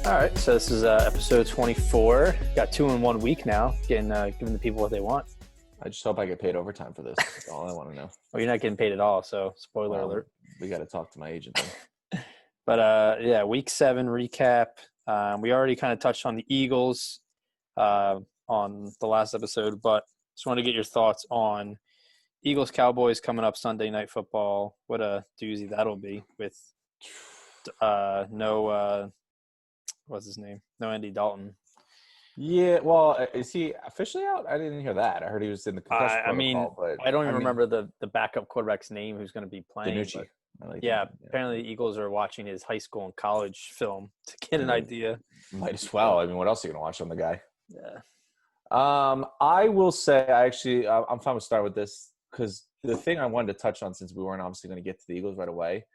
All right, so this is episode 24. Got 2 in 1 week now, giving the people what they want. I just hope I get paid overtime for this. That's all I want to know. Well, you're not getting paid at all, so spoiler alert. We got to talk to my agent then. But yeah, week 7 recap. We already kind of touched on the Eagles on the last episode, but just want to get your thoughts on Eagles Cowboys coming up Sunday Night Football. What a doozy that'll be with no what's his name? No Andy Dalton. Yeah, well, is he officially out? I didn't hear that. I heard he was in the concussion protocol. But I don't even remember the backup quarterback's name who's going to be playing. DiNucci. Apparently the Eagles are watching his high school and college film to get an idea. Might as well. I mean, what else are you going to watch on the guy? Yeah. I will say, I'm fine with start with this because the thing I wanted to touch on, since we weren't obviously going to get to the Eagles right away,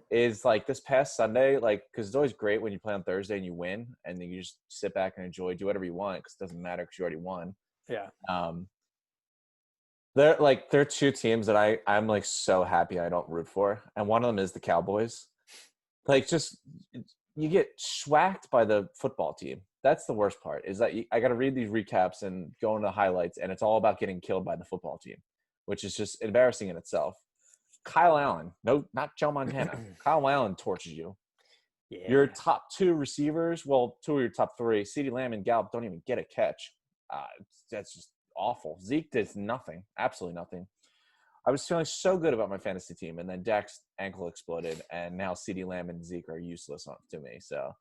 is like this past Sunday, like, because it's always great when you play on Thursday and you win, and then you just sit back and enjoy, do whatever you want because it doesn't matter because you already won. Yeah. They're two teams that I'm like so happy I don't root for, and one of them is the Cowboys. Like, just you get schwacked by the football team. That's the worst part. Is that I got to read these recaps and go into the highlights, and it's all about getting killed by the football team, which is just embarrassing in itself. Kyle Allen, no, not Joe Montana. Kyle Allen torches you. Yeah. Your top 2 receivers, well, 2 of your top 3, CeeDee Lamb and Gallup, don't even get a catch. That's just awful. Zeke did nothing, absolutely nothing. I was feeling so good about my fantasy team, and then Dak's ankle exploded, and now CeeDee Lamb and Zeke are useless to me. So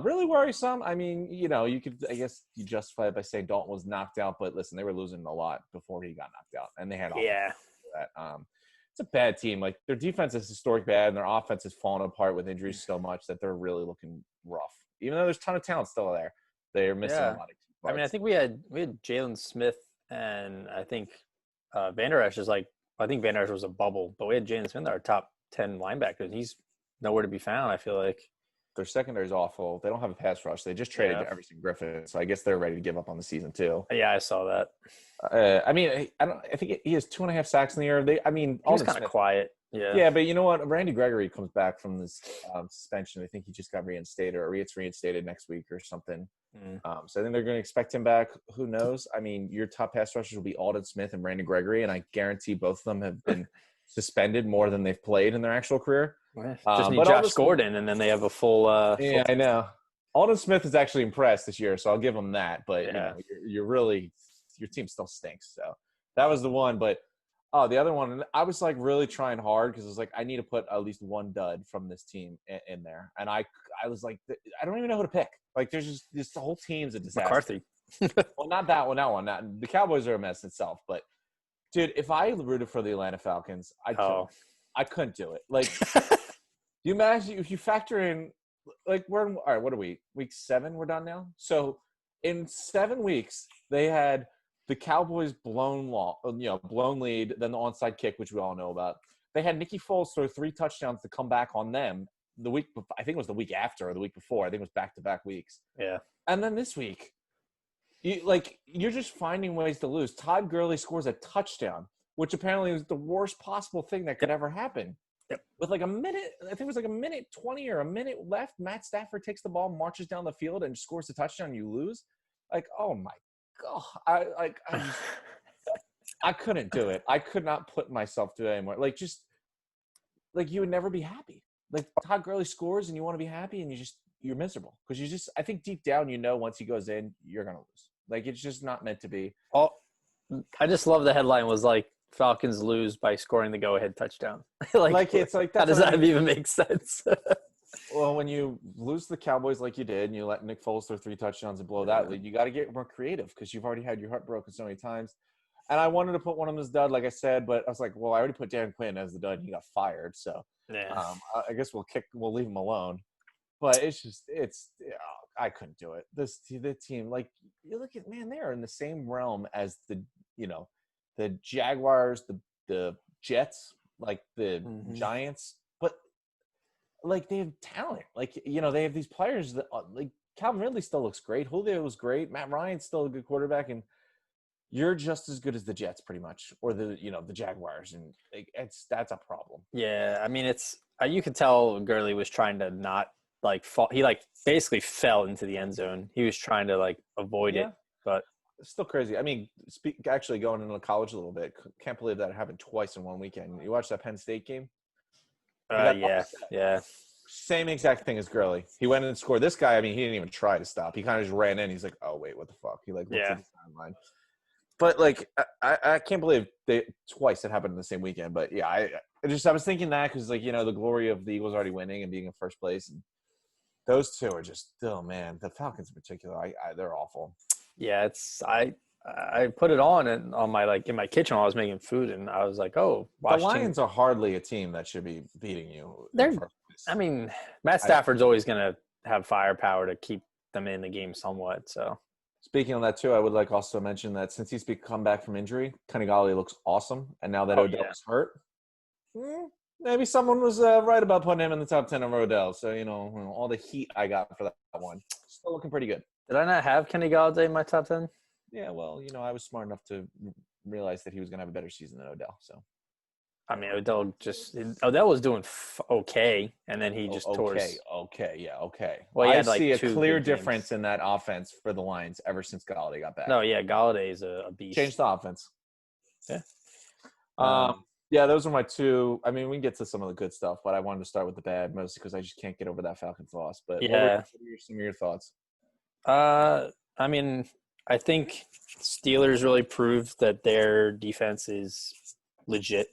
really worrisome. I mean, you could, I guess, you justify it by saying Dalton was knocked out, but listen, they were losing a lot before he got knocked out, and they had that. It's a bad team. Like, their defense is historic bad, and their offense has fallen apart with injuries so much that they're really looking rough. Even though there's a ton of talent still there, they're missing a lot of parts. I mean, I think we had Jalen Smith, and I think Van Der Esch I think Van Der Esch was a bubble, but we had Jalen Smith, our top 10 linebacker, and he's nowhere to be found, I feel like. Their secondary is awful. They don't have a pass rush. They just traded Everson Griffin, so I guess they're ready to give up on the season too. Yeah, I saw that. I mean, I think he has 2.5 sacks in the year. He was kind of quiet. Yeah. Yeah, but you know what? Randy Gregory comes back from this suspension. I think he just got reinstated, or gets reinstated next week or something. So I think they're going to expect him back. Who knows? I mean, your top pass rushers will be Alden Smith and Randy Gregory, and I guarantee both of them have been suspended more than they've played in their actual career. Just need Josh Gordon, and then they have a full. Yeah, I know. Alden Smith is actually impressed this year, so I'll give him that. But you're really, your team still stinks. So that was the one. But the other one, I was like really trying hard because I was like, I need to put at least one dud from this team in there, and I was like, I don't even know who to pick. Like, there's just the whole team's a disaster. McCarthy. Well, not that one. The Cowboys are a mess itself, but dude, if I rooted for the Atlanta Falcons, I couldn't do it. Like, you imagine if you factor in, like, all right, what are we? Week 7, we're done now. So in 7 weeks, they had the Cowboys blown lead, then the onside kick, which we all know about. They had Nicky Foles throw 3 touchdowns to come back on them the week. I think it was the week after or the week before. I think it was back-to-back weeks. Yeah. And then this week, you're just finding ways to lose. Todd Gurley scores a touchdown, which apparently is the worst possible thing that could ever happen. Yep. With like a minute, I think it was like a minute 20 or a minute left, Matt Stafford takes the ball, marches down the field, and scores a touchdown. You lose. Like, oh my God! I couldn't do it. I could not put myself through it anymore. Like, just like, you would never be happy. Like, Todd Gurley scores, and you want to be happy, and you're miserable because I think deep down once he goes in, you're gonna lose. Like, it's just not meant to be. Oh, I just love the headline was like, Falcons lose by scoring the go-ahead touchdown. It's like, how does that even make sense? Well, when you lose the Cowboys like you did, and you let Nick Foles throw 3 touchdowns and blow that lead, you got to get more creative because you've already had your heart broken so many times. And I wanted to put one of them as dud, like I said, but I was like, well, I already put Dan Quinn as the dud, and he got fired, so I guess we'll leave him alone. But I couldn't do it. The team, like, you look at, man, they are in the same realm as the Jaguars, the Jets, like the Giants, but like, they have talent. Like, they have these players that, like, Calvin Ridley still looks great. Julio was great. Matt Ryan's still a good quarterback, and you're just as good as the Jets, pretty much, or the Jaguars, and that's a problem. Yeah, I mean, you could tell Gurley was trying to not he basically fell into the end zone. He was trying to like avoid it, but it's still crazy. I mean, actually going into college a little bit, can't believe that it happened twice in one weekend. You watched that Penn State game? Yeah. Same exact thing as Gurley. He went in and scored. This guy, I mean, he didn't even try to stop. He kind of just ran in. He's like, oh, wait, what the fuck? He like looked at the sideline. But like, I can't believe twice it happened in the same weekend. But yeah, I was thinking that because like, the glory of the Eagles already winning and being in first place. And those two are just, oh man, the Falcons in particular, they're awful. Yeah, I put it on and on my in my kitchen while I was making food, and I was like, oh, the Lions are hardly a team that should be beating you. I mean, Matt Stafford's always going to have firepower to keep them in the game somewhat. So, speaking of that too, I would like also mention that since he's come back from injury, Kenny Galladay looks awesome, and now that Odell is hurt, maybe someone was right about putting him in the top 10 of Odell. So all the heat I got for that one, still looking pretty good. Did I not have Kenny Galladay in my top 10? Yeah, well, I was smart enough to realize that he was going to have a better season than Odell. So, I mean, Odell was doing okay, and then he just tore his. Okay. Well, I see a clear difference in that offense for the Lions ever since Galladay got back. No, yeah, Galladay is a beast. Changed the offense. Yeah. Yeah, those are my two. I mean, we can get to some of the good stuff, but I wanted to start with the bad, mostly because I just can't get over that Falcons loss. But yeah, what were some of your thoughts? I mean, I think Steelers really proved that their defense is legit.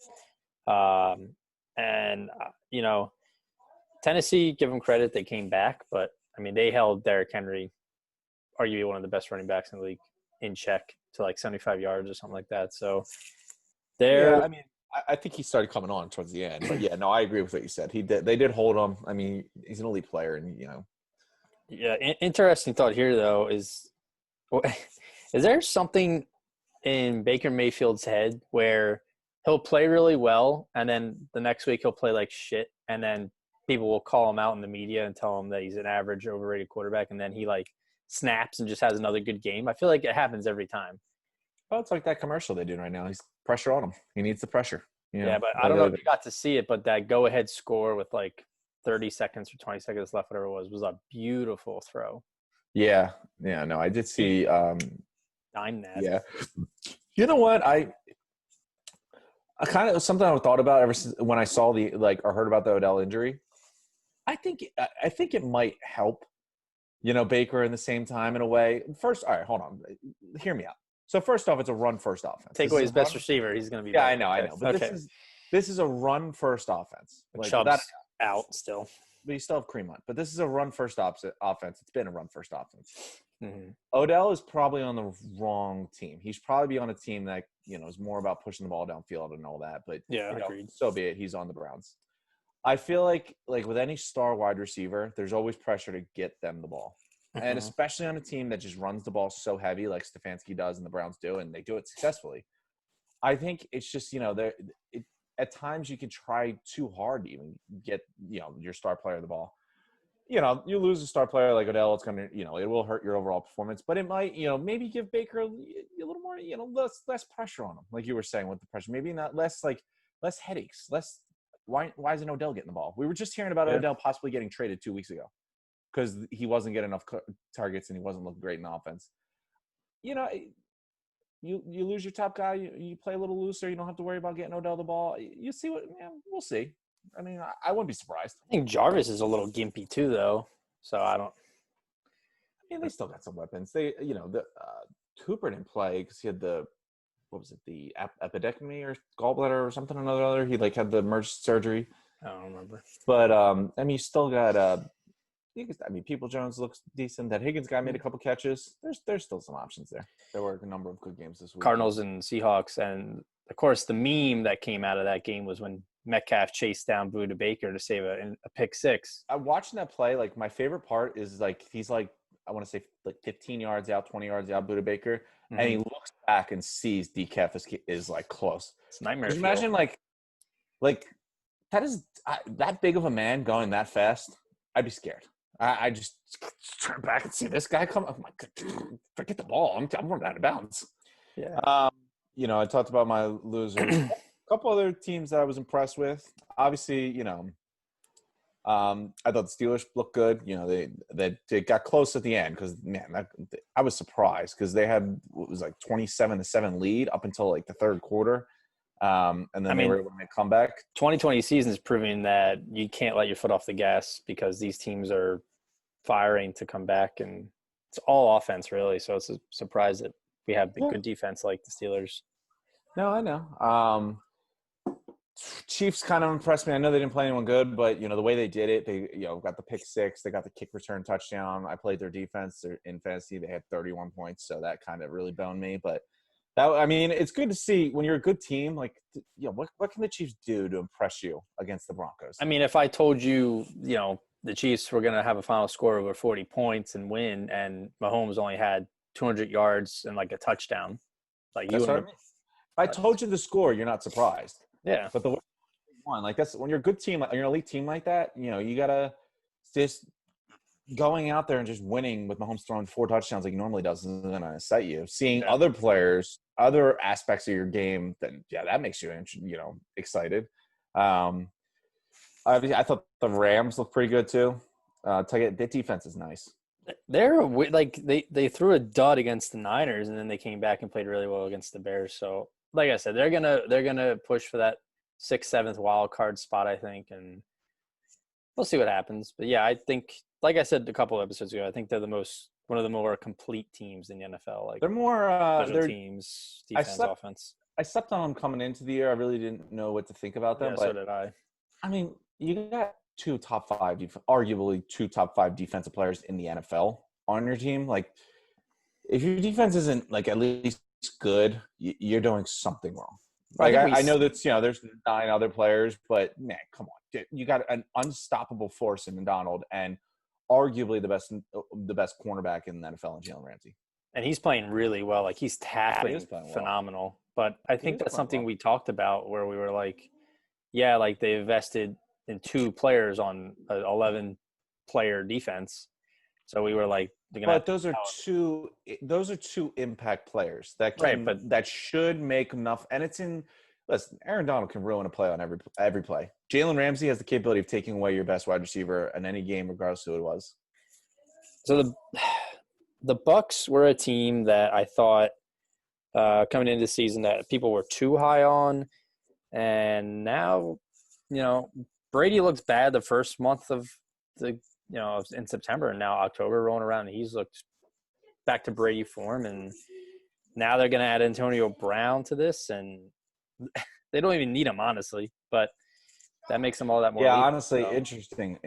Tennessee, give them credit, they came back, but I mean, they held Derrick Henry, arguably one of the best running backs in the league, in check to like 75 yards or something like that. So I mean, I think he started coming on towards the end, but yeah, no, I agree with what you said. They did hold him. I mean, he's an elite player, and Yeah, interesting thought here though is there something in Baker Mayfield's head where he'll play really well, and then the next week he'll play like shit, and then people will call him out in the media and tell him that he's an average, overrated quarterback, and then he like snaps and just has another good game? I feel like it happens every time. Well, it's like that commercial they're doing right now. He's pressure on him. He needs the pressure. Yeah, but I don't know if you got to see it, but that go-ahead score with like 30 seconds or 20 seconds left, whatever it was a beautiful throw. Yeah, no, I did see. Dime that. Yeah. You know what? I kind of something I thought about ever since when I saw or heard about the Odell injury. I think it might help, Baker in the same time in a way. First, all right, hold on. Hear me out. So first off, it's a run-first offense. Take away his best receiver, he's going to be better. I know. But this is a run-first offense. Chubb's out still. But you still have Kareem Hunt. But this is a run-first offense. It's been a run-first offense. Mm-hmm. Odell is probably on the wrong team. He should probably be on a team that, is more about pushing the ball downfield and all that. But, agreed. So be it. He's on the Browns. I feel like with any star wide receiver, there's always pressure to get them the ball. Mm-hmm. And especially on a team that just runs the ball so heavy like Stefanski does and the Browns do, and they do it successfully. I think it's just, at times you can try too hard to even get, your star player the ball. You lose a star player like Odell, it's going to, it will hurt your overall performance, but it might, maybe give Baker a little more, less pressure on him. Like you were saying with the pressure, maybe not less headaches, why isn't Odell getting the ball? We were just hearing about Odell possibly getting traded 2 weeks ago because he wasn't getting enough targets and he wasn't looking great in offense. You lose your top guy, you play a little looser, you don't have to worry about getting Odell the ball. You see we'll see. I mean, I wouldn't be surprised. I think Jarvis is a little gimpy too, though. So I mean, they still got some weapons. They, the Cooper didn't play because he had the appendectomy or gallbladder or something or another. He had the emergency surgery. I don't remember. But you still got People Jones looks decent. That Higgins guy made a couple catches. There's still some options there. There were a number of good games this week. Cardinals and Seahawks, and of course the meme that came out of that game was when Metcalf chased down Buda Baker to save a pick six. I'm watching that play. My favorite part is he's I want to say 15 yards out, 20 yards out, Buda Baker, mm-hmm. and he looks back and sees DK is close. It's a nightmare. Could you imagine that is that big of a man going that fast? I'd be scared. I just turn back and see this guy come. I'm like, forget the ball. I'm running out of bounds. Yeah. I talked about my losers. A couple other teams that I was impressed with. Obviously, I thought the Steelers looked good. You know, they got close at the end because man, I was surprised because they had what was like 27-7 lead up until like the third quarter, and then they were able to make a comeback. 2020 season is proving that you can't let your foot off the gas because these teams are firing to come back, and it's all offense really. So it's a surprise that we have a good defense like the Steelers. No, I know. Chiefs kind of impressed me. I know they didn't play anyone good, but you know the way they did it, they got the pick six, they got the kick return touchdown. I played their defense in fantasy; they had 31 points, so that kind of really boned me. But it's good to see when you're a good team. Like, what can the Chiefs do to impress you against the Broncos? I mean, if I told you, the Chiefs were going to have a final score over 40 points and win, and Mahomes only had 200 yards and like a touchdown, like That's what I mean. If I told you the score, you're not surprised. Yeah, but the way you won, like that's when you're a good team, you're an elite team like that. You gotta just going out there and just winning with Mahomes throwing 4 touchdowns like he normally does isn't gonna excite you. Seeing other players, other aspects of your game, then that makes you excited. I thought the Rams looked pretty good too. Their defense is nice. They're like they threw a dud against the Niners, and then they came back and played really well against the Bears. So, like I said, they're gonna push for that 6th, 7th wild card spot, I think, and we'll see what happens. But yeah, I think, like I said a couple of episodes ago, I think they're one of the more complete teams in the NFL. Like they're more special teams, defense, offense. I slept on them coming into the year. I really didn't know what to think about them. Yeah, but so did I. I mean, you got arguably 2 top 5 defensive players in the NFL on your team. Like, if your defense isn't like at least good, you're doing something wrong. Like, I know that there's 9 other players, but man, come on, you got an unstoppable force in Donald and arguably the best cornerback in the NFL in Jalen Ramsey. And he's playing really well. Like, he's tackling phenomenal. But I think that's something we talked about where we were like, yeah, like they invested in 2 players on an 11-player defense. So we were like, but those are two impact players that should make enough. And it's in. Listen, Aaron Donald can ruin a play on every play. Jalen Ramsey has the capability of taking away your best wide receiver in any game, regardless of who it was. So the Bucs were a team that I thought coming into the season that people were too high on, and now Brady looks bad the first month of in September, and now October rolling around, and he's looked back to Brady form, and now they're going to add Antonio Brown to this, and they don't even need him, honestly, but that makes them all that more. Yeah, honestly, interesting.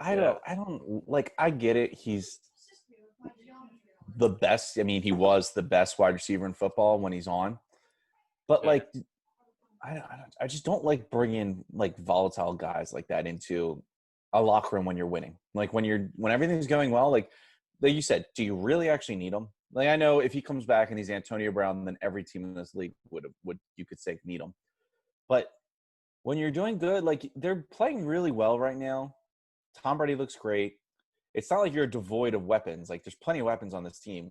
I get it. He's the best. I mean, he was the best wide receiver in football when he's on, but I just don't like bringing like volatile guys like that into a locker room when you're winning. Like when everything's going well, like you said, do you really actually need him? Like, I know if he comes back and he's Antonio Brown, then every team in this league would you could say need him. But when you're doing good, like they're playing really well right now. Tom Brady looks great. It's not like you're devoid of weapons. Like there's plenty of weapons on this team.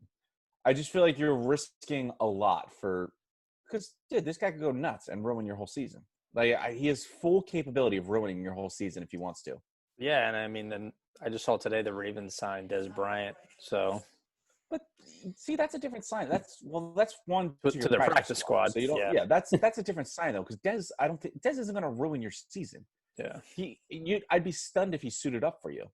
I just feel like you're risking a lot because this guy could go nuts and ruin your whole season. Like he has full capability of ruining your whole season if he wants to. Yeah, and I mean, then I just saw today the Ravens signed Des Bryant. So, but see, that's a different sign. That's one to their practice squad. So you don't. That's a different sign though, because Des isn't going to ruin your season. Yeah, I'd be stunned if he suited up for you.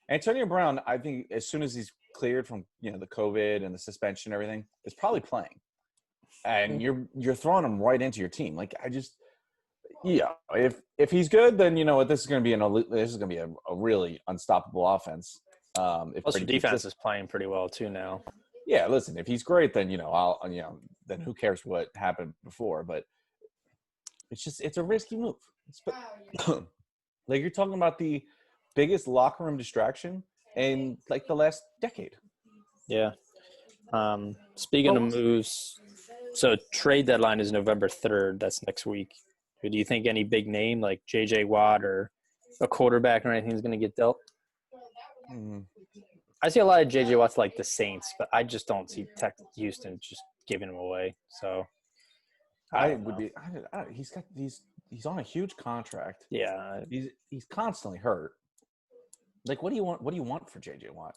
Antonio Brown, I think, as soon as he's cleared from the COVID and the suspension and everything, is probably playing, and you're throwing him right into your team. Like if he's good, then you know what, this is going to be a really unstoppable offense. Plus, your defense is playing pretty well too now. Yeah, listen, if he's great, then then who cares what happened before? But it's a risky move. Like you're talking about the biggest locker room distraction in like the last decade. Yeah. Speaking of moves, so trade deadline is November 3rd. That's next week. Do you think any big name like J.J. Watt or a quarterback or anything is going to get dealt? Mm-hmm. I see a lot of J.J. Watts like the Saints, but I just don't see Houston just giving him away. So he's on a huge contract. Yeah. He's constantly hurt. Like, what do you want? What do you want for JJ Watt?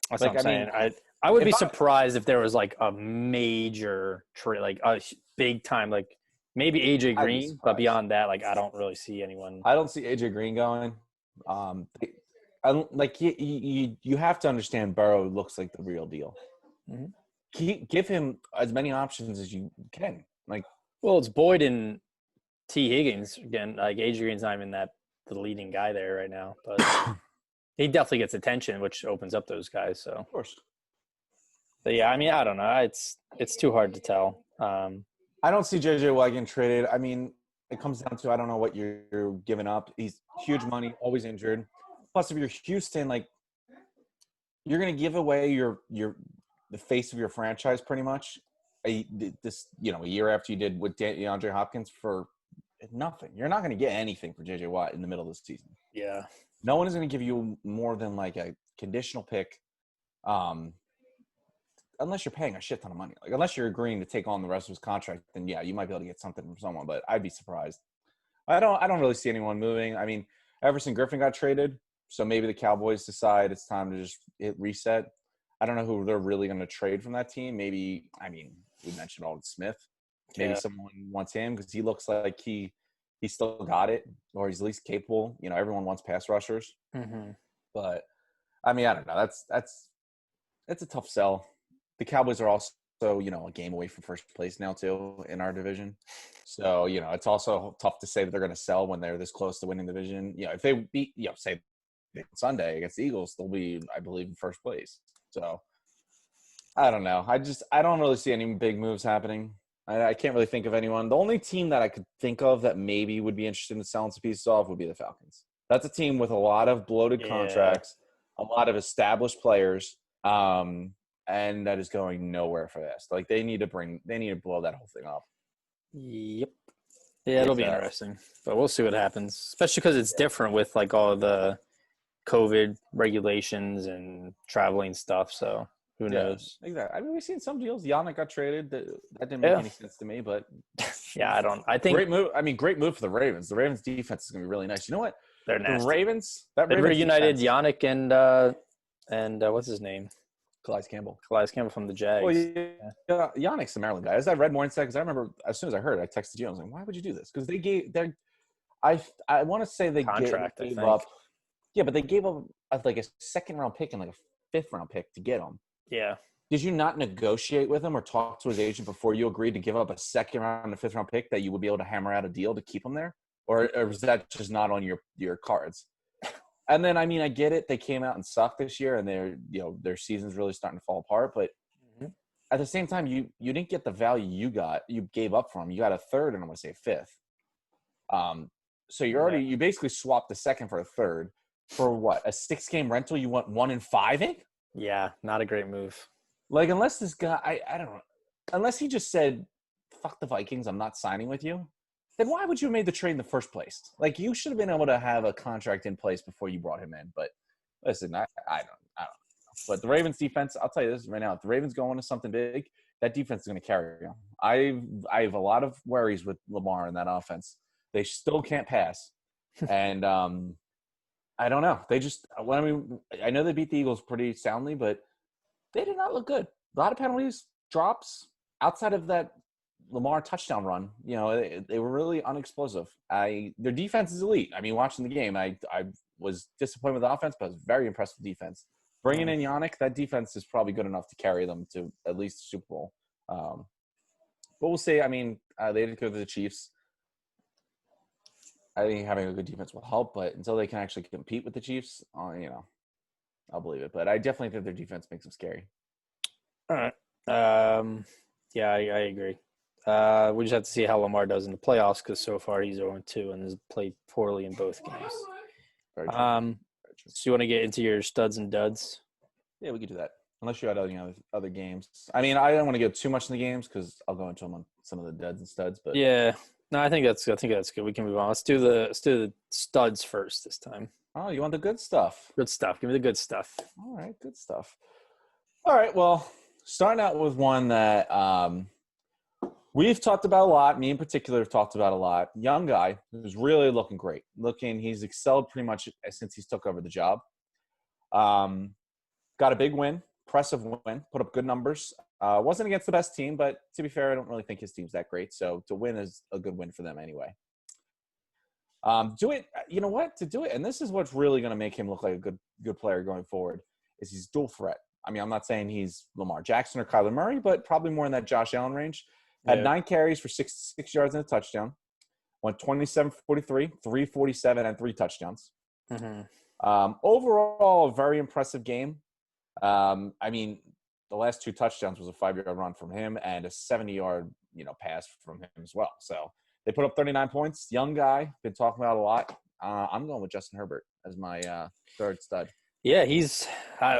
That's Like, what I'm I mean, saying. I would if be I, surprised if there was like a major trade, like a big time, like maybe AJ I'd be Green, but surprised. beyond that, like I don't really see anyone. I don't see AJ Green going. Like you have to understand Burrow looks like the real deal. Mhm. Give him as many options as you can. Like, Well, it's Boyd and T Higgins again. Like AJ Green's not even the leading guy there right now, but of he definitely gets attention, which opens up those guys. So, course. but yeah, I mean, I don't know. It's too hard to tell. I don't see JJ Watt getting traded. I mean, it comes down to I don't know what you're giving up. He's huge money, always injured. Plus, if you're Houston, like you're going to give away your the face of your franchise pretty much. This a year after you did with DeAndre Hopkins for nothing. You're not going to get anything for JJ Watt in the middle of the season. Yeah. No one is going to give you more than like a conditional pick, unless you're paying a shit ton of money. Like unless you're agreeing to take on the rest of his contract, then yeah, you might be able to get something from someone. But I'd be surprised. I don't really see anyone moving. I mean, Everson Griffin got traded, so maybe the Cowboys decide it's time to just hit reset. I don't know who they're really going to trade from that team. Maybe, I mean, we mentioned Aldon Smith. Maybe Yeah. someone wants him because he looks like he still got it, or he's at least capable. Everyone wants pass rushers, Mm-hmm. but I mean, I don't know. That's a tough sell. The Cowboys are also a game away from first place now too in our division. So it's also tough to say that they're going to sell when they're this close to winning the division. If they beat say Sunday against the Eagles, they'll be, I believe, in first place. So I don't know. I don't really see any big moves happening. I can't really think of anyone. The only team that I could think of that maybe would be interested in selling some pieces off would be the Falcons. That's a team with a lot of bloated Yeah. contracts, a lot of established players, and that is going nowhere fast. Like they need to blow that whole thing up. Yep. Yeah, it'll It's be interesting, but we'll see what happens. Especially because it's different with like all the COVID regulations and traveling stuff. So who yeah, knows? exactly. I mean, we've seen some deals. Yannick got traded. That didn't make Yeah. any sense to me, but Yeah, I don't. I think great move. I mean, great move for the Ravens. The Ravens defense is going to be really nice. You know what? they're The nasty. Ravens, They Ravens reunited defense, Yannick and what's his name? Calais Campbell. Calais Campbell from the Well, Jags. yeah, Yannick's the Maryland guy. As I read more insight, because I remember as soon as I heard it, I texted you. I was like, why would you do this? Because they gave their I want to say they Contract, I gave think. up. Yeah, but they gave up like a second round pick and like a fifth round pick to get him. Yeah. Did you not negotiate with him or talk to his agent before you agreed to give up a second round and a fifth round pick that you would be able to hammer out a deal to keep him there? Or was that just not on your cards? And then, I mean, I get it. They came out and sucked this year, and their season's really starting to fall apart. But at the same time, you didn't get the value you gave up for him. You got a third, and I'm going to say a fifth. So you basically swapped the second for a third for what? A 6-game rental you want 1 in 5 in? Yeah, not a great move. Like, unless this guy, I don't know, unless he just said, fuck the Vikings, I'm not signing with you, then why would you have made the trade in the first place? Like, you should have been able to have a contract in place before you brought him in. But listen, I don't know. But the Ravens defense, I'll tell you this right now, if the Ravens go into something big, that defense is going to carry them. I have a lot of worries with Lamar in that offense. They still can't pass. And I don't know. I know they beat the Eagles pretty soundly, but they did not look good. A lot of penalties, drops. Outside of that Lamar touchdown run, they were really unexplosive. Their defense is elite. I mean, watching the game, I was disappointed with the offense, but I was very impressed with defense. Bringing in Yannick, that defense is probably good enough to carry them to at least the Super Bowl. But we'll see. I mean, they did go to the Chiefs. I think having a good defense will help, but until they can actually compete with the Chiefs, I'll believe it. But I definitely think their defense makes them scary. All right. Yeah, I agree. We just have to see how Lamar does in the playoffs because so far he's 0-2 and has played poorly in both games. Very true. So you want to get into your studs and duds? Yeah, we could do that. Unless you had other games. I mean, I don't want to go too much in the games because I'll go into them on some of the duds and studs. But yeah, no, I think that's good. We can move on. Let's do the studs first this time. Oh, you want the good stuff? Good stuff. Give me the good stuff. All right, good stuff. All right, well, starting out with one that We've talked about a lot. Me in particular have talked about a lot. Young guy who's really looking great. He's excelled pretty much since he's took over the job. Got a big win, impressive win, put up good numbers. Wasn't against the best team, but to be fair, I don't really think his team's that great. So to win is a good win for them anyway. Do it. You know what? To do it, and this is what's really going to make him look like a good player going forward. Is he's dual threat. I mean, I'm not saying he's Lamar Jackson or Kyler Murray, but probably more in that Josh Allen range. Had 9 carries for 6 yards and a touchdown. Went 27-43, 347, and 3 touchdowns. Mm-hmm. Overall, a very impressive game. I mean, the last 2 touchdowns was a 5-yard run from him and a 70-yard, pass from him as well. So they put up 39 points. Young guy, been talking about a lot. I'm going with Justin Herbert as my third stud. Yeah, he's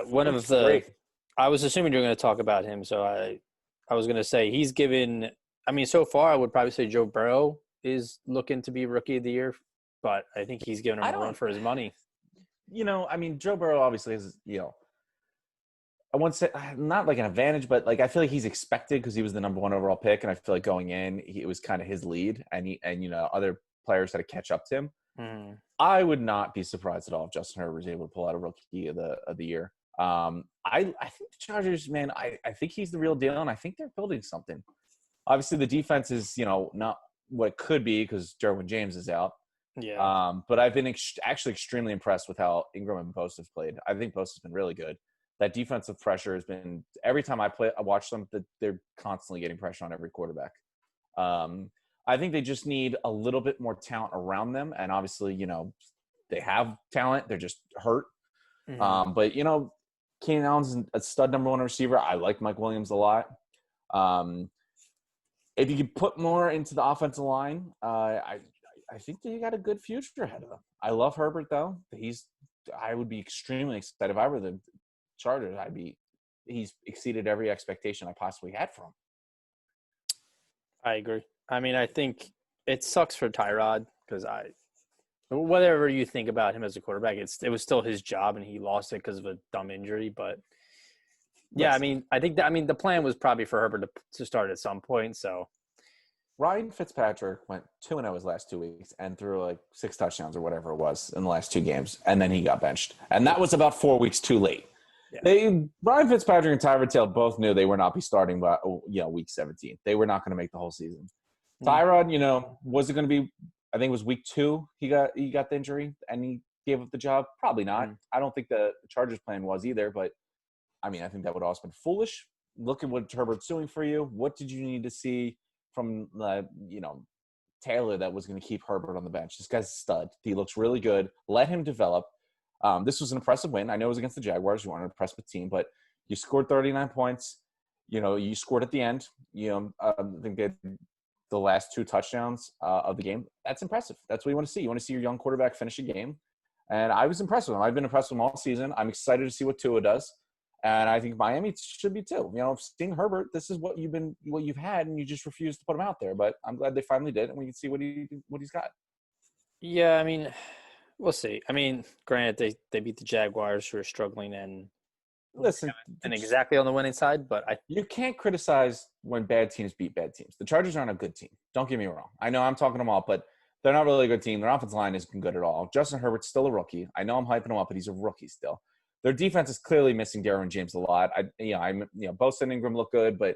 one of the. Great. I was assuming you were going to talk about him, so I was going to say he's given. I mean, so far I would probably say Joe Burrow is looking to be Rookie of the Year, but I think he's giving him a run for his money. I mean, Joe Burrow obviously is, I won't say not like an advantage, but like I feel like he's expected because he was the number 1 overall pick, and I feel like going in, it was kind of his lead, and other players had to catch up to him. Mm. I would not be surprised at all if Justin Herbert was able to pull out a Rookie of the Year. I think the Chargers, man, I think he's the real deal, and I think they're building something. Obviously, the defense is not what it could be because Derwin James is out. Yeah. But I've been actually extremely impressed with how Ingram and Bosa have played. I think Bosa's been really good. That defensive pressure has been every time I watch them, they're constantly getting pressure on every quarterback. I think they just need a little bit more talent around them, and obviously, they have talent. They're just hurt. Mm-hmm. But Keenan Allen's a stud number 1 receiver. I like Mike Williams a lot. If you could put more into the offensive line, I think that you got a good future ahead of them. I love Herbert though. I would be extremely excited if I were the Chargers. He's exceeded every expectation I possibly had for him. I agree. I mean, I think it sucks for Tyrod because whatever you think about him as a quarterback, it was still his job and he lost it because of a dumb injury. But yeah, I mean, the plan was probably for Herbert to start at some point. So Ryan Fitzpatrick went 2-0 his last 2 weeks and threw like 6 touchdowns or whatever it was in the last 2 games, and then he got benched, and that was about 4 weeks too late. Yeah. Ryan Fitzpatrick and Tyrod Taylor both knew they would not be starting by week 17. They were not going to make the whole season. Tyrod, was it going to be? I think it was week 2 he got the injury and he gave up the job. Probably not. I don't think the Chargers plan was either, but I mean, I think that would have also been foolish. Look at what Herbert's doing for you. What did you need to see from Taylor that was going to keep Herbert on the bench? This guy's a stud. He looks really good. Let him develop. This was an impressive win. I know it was against the Jaguars. You wanted to impress the team, but you scored 39 points. You scored at the end. I think they had the last 2 touchdowns of the game. That's impressive. That's what you want to see. You want to see your young quarterback finish a game. And I was impressed with him. I've been impressed with him all season. I'm excited to see what Tua does. And I think Miami should be too. Seeing Herbert, this is what you've had, and you just refused to put him out there. But I'm glad they finally did, and we can see what he's got. Yeah, I mean, we'll see. I mean, granted, they beat the Jaguars, who are struggling, and exactly on the winning side. But you can't criticize when bad teams beat bad teams. The Chargers aren't a good team. Don't get me wrong. I know I'm talking them all, but they're not really a good team. Their offensive line isn't good at all. Justin Herbert's still a rookie. I know I'm hyping him up, but he's a rookie still. Their defense is clearly missing Derwin James a lot. Bosa and Ingram look good, but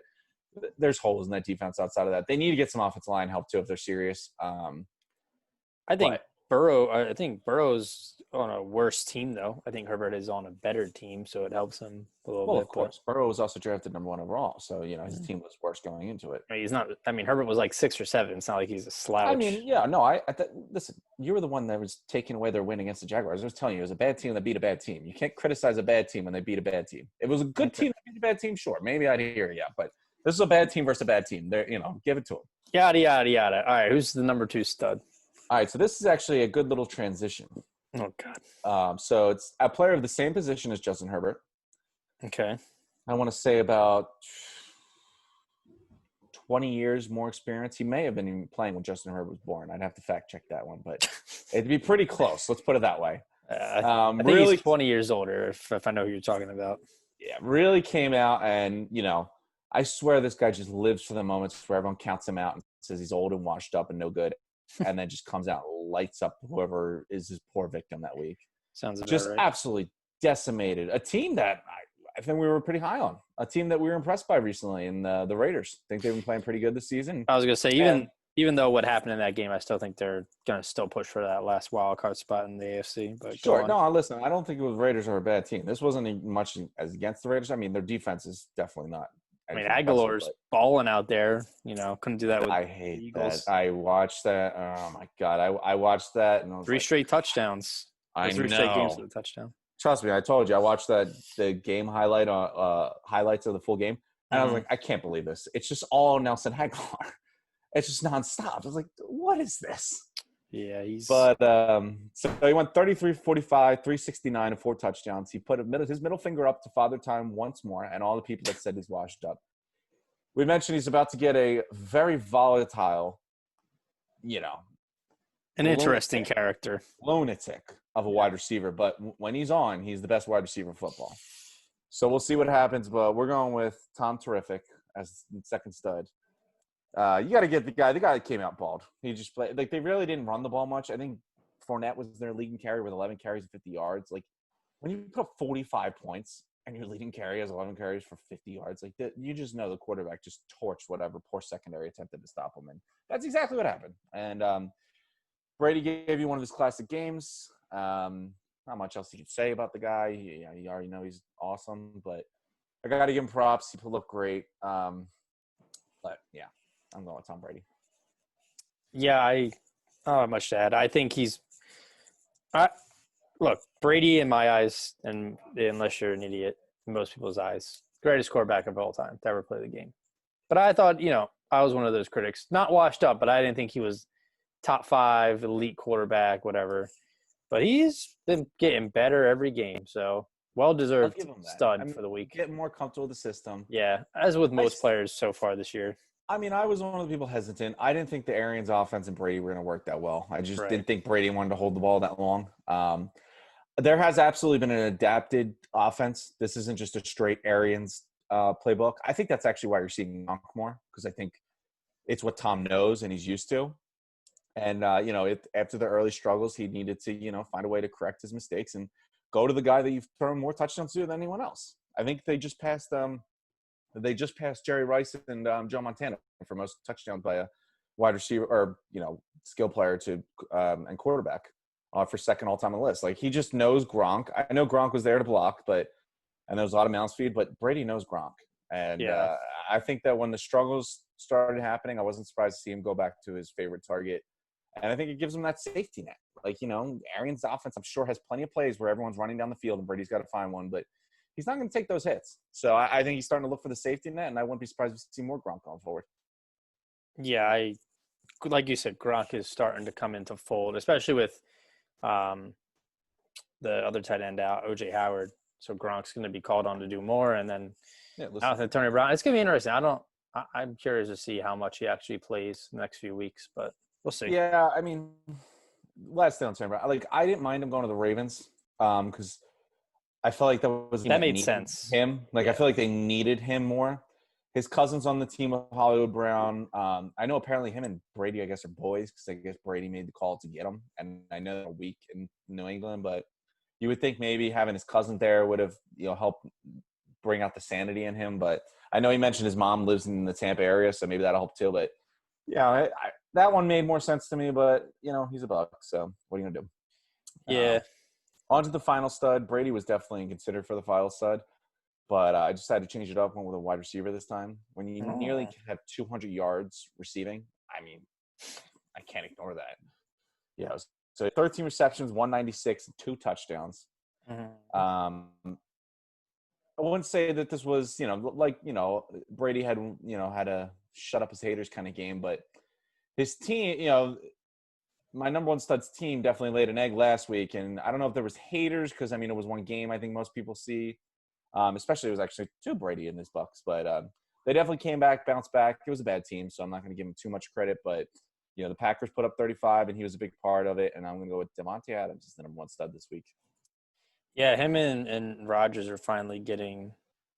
there's holes in that defense outside of that. They need to get some offensive line help too if they're serious. I think Burrow's on a worse team though. I think Herbert is on a better team, so it helps him a little bit. Of course, Burrow was also drafted number 1 overall, so his team was worse going into it. I mean, he's not. I mean, Herbert was like 6 or 7. It's not like he's a slouch. I mean, yeah, no. Listen, you were the one that was taking away their win against the Jaguars. I was telling you, it was a bad team that beat a bad team. You can't criticize a bad team when they beat a bad team. If it was a good team that beat a bad team, sure, maybe I'd hear you. But this is a bad team versus a bad team. They're, give it to them. Yada yada yada. All right, who's the number 2 stud? All right, so this is actually a good little transition. Oh, God. So it's a player of the same position as Justin Herbert. Okay. I want to say about 20 years more experience. He may have been even playing when Justin Herbert was born. I'd have to fact check that one, but it'd be pretty close. Let's put it that way. I think he's 20 years older if I know who you're talking about. Yeah, really came out and, I swear this guy just lives for the moments where everyone counts him out and says he's old and washed up and no good, and then just comes out and lights up whoever is his poor victim that week. Sounds about Just right. absolutely decimated a team that I think we were pretty high on, a team that we were impressed by recently, and the Raiders. I think they've been playing pretty good this season. I was gonna say even though what happened in that game, I still think they're gonna still push for that last wild card spot in the AFC. But Sure, no, listen, I don't think it was Raiders are a bad team. This wasn't much as against the Raiders. I mean, their defense is definitely not. I mean, Aguilar's balling out there. Couldn't do that with I the hate Eagles. that. I watched that. Oh my god, I watched that and I was Three straight touchdowns. I Three know. straight games with a touchdown. Trust me, I told you. I watched the game highlights of the full game, and I was like, I can't believe this. It's just all Nelson Aguilar. It's just nonstop. I was like, what is this? Yeah, But so he went 33, 45, 369, and 4 touchdowns. He put his middle finger up to Father Time once more, and all the people that said he's washed up. We mentioned he's about to get a very volatile, an interesting character. Lunatic of a wide receiver. But when he's on, he's the best wide receiver in football. So we'll see what happens. But we're going with Tom Terrific as the second stud. You got to get the guy that came out bald. He just played. Like, they really didn't run the ball much. I think Fournette was their leading carry with 11 carries and 50 yards. Like, when you put up 45 points and your leading carry has 11 carries for 50 yards, like, you just know the quarterback just torched whatever poor secondary attempted to stop him. And that's exactly what happened. And Brady gave you one of his classic games. Not much else you can say about the guy. You already know he's awesome. But I got to give him props. He looked great. But, yeah. I'm going with Tom Brady. Yeah, I don't have much to add. I think look, Brady in my eyes, and unless you're an idiot, in most people's eyes, greatest quarterback of all time to ever play the game. But I thought, I was one of those critics, not washed up, but I didn't think he was top 5 elite quarterback, whatever. But he's been getting better every game, so well-deserved stud for the week. Getting more comfortable with the system. Yeah, as with most players so far this year. I mean, I was one of the people hesitant. I didn't think the Arians offense and Brady were going to work that well. I just didn't think Brady wanted to hold the ball that long. There has absolutely been an adapted offense. This isn't just a straight Arians playbook. I think that's actually why you're seeing Gronk more, because I think it's what Tom knows and he's used to. And, after the early struggles, he needed to, find a way to correct his mistakes and go to the guy that you've thrown more touchdowns to than anyone else. I think they just passed Jerry Rice and Joe Montana for most touchdowns by a wide receiver or, skill player to and quarterback for second all-time on the list. Like, he just knows Gronk. I know Gronk was there to block, and there was a lot of mouse feed, but Brady knows Gronk. And I think that when the struggles started happening, I wasn't surprised to see him go back to his favorite target. And I think it gives him that safety net. Like, Arians' offense, I'm sure, has plenty of plays where everyone's running down the field and Brady's got to find one, but he's not going to take those hits. So I think he's starting to look for the safety net, and I wouldn't be surprised to see more Gronk going forward. Yeah, like you said, Gronk is starting to come into fold, especially with the other tight end out, O.J. Howard. So Gronk's going to be called on to do more, and then Anthony Brown. It's going to be interesting. I'm curious to see how much he actually plays in the next few weeks, but we'll see. Yeah, I mean, last thing on Tony Brown. Like, I didn't mind him going to the Ravens because I felt like that made sense. Him, I feel like they needed him more. His cousin's on the team with Hollywood Brown. I know apparently him and Brady, I guess, are boys because I guess Brady made the call to get him. And I know they're a week in New England, but you would think maybe having his cousin there would have, helped bring out the sanity in him. But I know he mentioned his mom lives in the Tampa area, so maybe that'll help too. But yeah, that one made more sense to me. But he's a Buck, so what are you gonna do? Yeah. On to the final stud. Brady was definitely considered for the final stud, but I decided to change it up. Went with a wide receiver this time. When you nearly have 200 yards receiving, I mean, I can't ignore that. Yeah, so 13 receptions, 196, and 2 touchdowns. I wouldn't say that this was, Brady had, had a shut up his haters kind of game, but his team, my number one stud's team definitely laid an egg last week, and I don't know if there was haters because, it was one game I think most people see, especially it was actually 2 Brady in this Bucks, but they definitely came back, bounced back. It was a bad team, so I'm not going to give him too much credit, but, the Packers put up 35, and he was a big part of it, and I'm going to go with Devontae Adams as the number one stud this week. Yeah, him and Rodgers are finally getting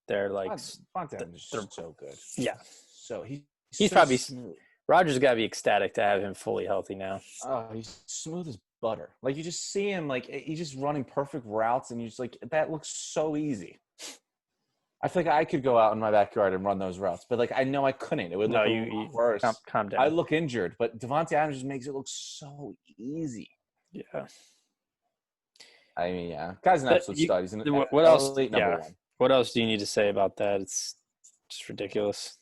They're like, Devontae Adams they're, is so good. yeah. So he's so probably smooth. Rodgers got to be ecstatic to have him fully healthy now. Oh, he's smooth as butter. Like you just see him, like he's just running perfect routes, and you're just like, that looks so easy. I feel like I could go out in my backyard and run those routes, but like I know I couldn't. It would look worse. Calm down. I look injured, but Devontae Adams just makes it look so easy. Yeah. I mean, yeah, guy's an absolute stud. He's an what else? number one. What else do you need to say about that? It's just ridiculous.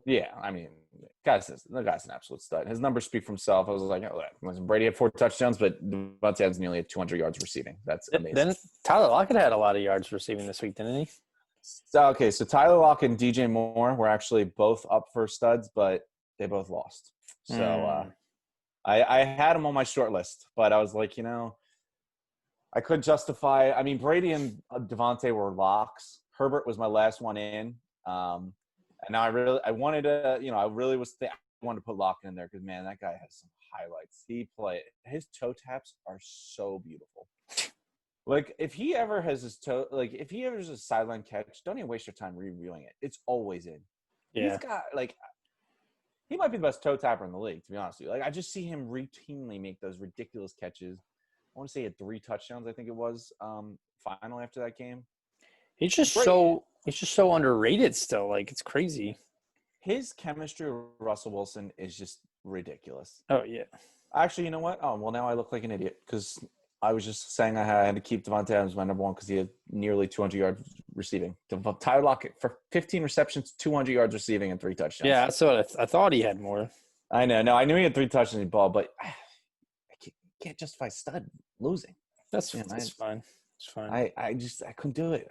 Yeah, I mean, the guy's an absolute stud. His numbers speak for himself. I was like, oh, listen, Brady had 4 touchdowns, but Devontae Adams nearly had 200 yards receiving. That's amazing. Then Tyler Lockett had a lot of yards receiving this week, didn't he? So Tyler Lockett and DJ Moore were actually both up for studs, but they both lost. So I had them on my short list, but I was like, I couldn't justify. I mean, Brady and Devontae were locks. Herbert was my last one in. And now I wanted to, I really I wanted to put Lockett in there because, man, that guy has some highlights. His toe taps are so beautiful. Like, if he ever has a sideline catch, don't even waste your time reviewing it. It's always in. Yeah. He's got, he might be the best toe tapper in the league, to be honest with you. Like, I just see him routinely make those ridiculous catches. I want to say he had 3 touchdowns, I think it was, finally after that game. He's just so underrated still. Like, it's crazy. His chemistry with Russell Wilson is just ridiculous. Oh, yeah. Actually, you know what? Oh, well, now I look like an idiot because I was just saying I had to keep Devontae Adams my number one because he had nearly 200 yards receiving. Tyler Lockett for 15 receptions, 200 yards receiving, and 3 touchdowns. Yeah, that's what I thought he had more. I know. No, I knew he had 3 touchdowns in the ball, but I can't justify stud losing. That's fine. It's fine. I couldn't do it.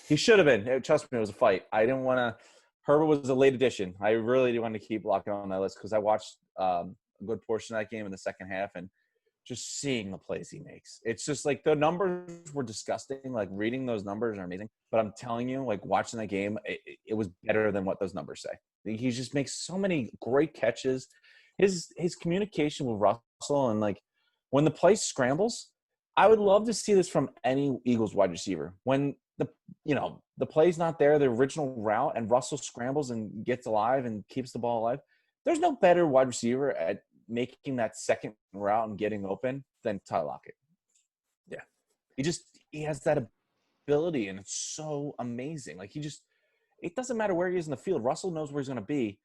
He should have been. Trust me, it was a fight. I didn't want to. Herbert was a late addition. I really did want to keep Lockett on that list because I watched a good portion of that game in the second half and just seeing the plays he makes. It's just like the numbers were disgusting. Like reading those numbers are amazing. But I'm telling you, like watching that game, it was better than what those numbers say. He just makes so many great catches. His communication with Russell and like when the play scrambles, I would love to see this from any Eagles wide receiver. When the play's not there, the original route, and Russell scrambles and gets alive and keeps the ball alive. There's no better wide receiver at making that second route and getting open than Tyler Lockett. Yeah. He has that ability, and it's so amazing. Like it doesn't matter where he is in the field. Russell knows where he's going to be,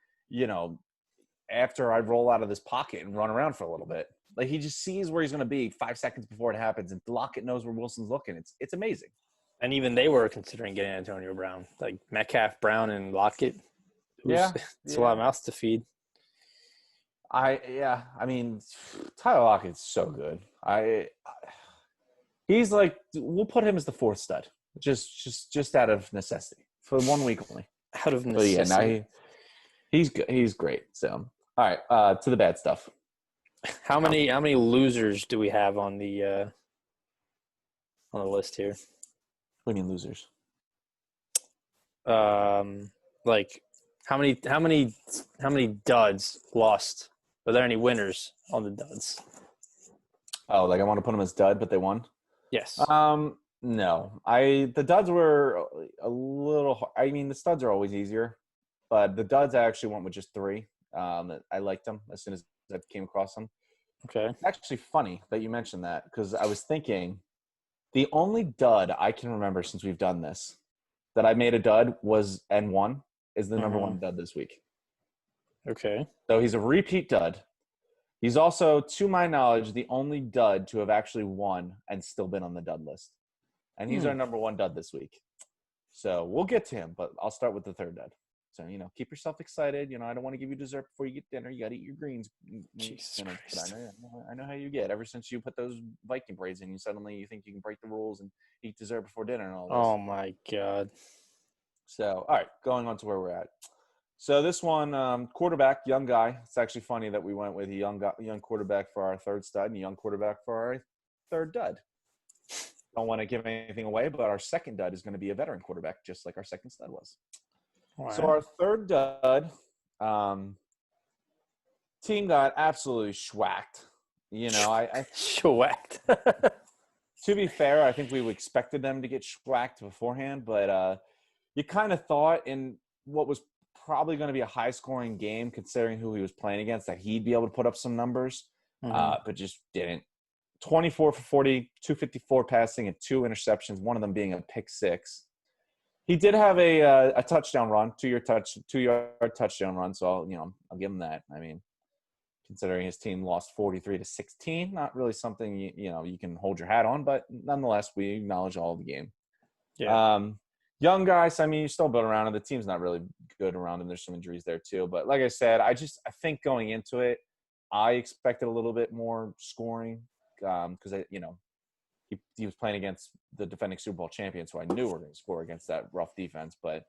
after I roll out of this pocket and run around for a little bit. Like he just sees where he's going to be 5 seconds before it happens, and Lockett knows where Wilson's looking. It's amazing. And even they were considering getting Antonio Brown, like Metcalf, Brown, and Lockett. It's a lot of mouths to feed. I mean, Tyler Lockett's so good. He's like, we'll put him as the 4th stud, just out of necessity for 1 week only. Out of necessity. But yeah, he's good. He's great. So, all right, to the bad stuff. How many losers do we have on the list here? What do you mean losers? Like how many duds lost? Are there any winners on the duds? Oh, like I want to put them as dud, but they won? Yes. No. The duds were a little – I mean, the studs are always easier, but the duds I actually went with just 3. I liked them as soon as I came across them. Okay. It's actually funny that you mentioned that because I was thinking the only dud I can remember since we've done this that I made a dud was and won is the number 1 dud this week. Okay. So he's a repeat dud. He's also, to my knowledge, the only dud to have actually won and still been on the dud list. And he's our number 1 dud this week. So we'll get to him, but I'll start with the 3rd dud. So, keep yourself excited. I don't want to give you dessert before you get dinner. You got to eat your greens. Jesus Christ. But I know how you get. Ever since you put those Viking braids in, you think you can break the rules and eat dessert before dinner and all this. Oh, my God. So, all right, going on to where we're at. So this one, quarterback, young guy. It's actually funny that we went with a young quarterback for our 3rd stud and a young quarterback for our 3rd dud. Don't want to give anything away, but our 2nd dud is going to be a veteran quarterback, just like our 2nd stud was. Wow. So our 3rd dud, team got absolutely schwacked. Schwacked. To be fair, I think we expected them to get schwacked beforehand, but you kind of thought in what was probably going to be a high-scoring game, considering who he was playing against, that he'd be able to put up some numbers, but just didn't. 24 for 40, 254 passing, and 2 interceptions, one of them being a pick six. He did have a touchdown run, 2-yard touchdown run, so I'll give him that. I mean, considering his team lost 43-16, not really something you can hold your hat on, but nonetheless, we acknowledge all of the game. Yeah. Young guys, I mean, you still build around him. The team's not really good around him. There's some injuries there too, but like I said, I think going into it, I expected a little bit more scoring because he was playing against the defending Super Bowl champions, so I knew we were going to score against that rough defense. But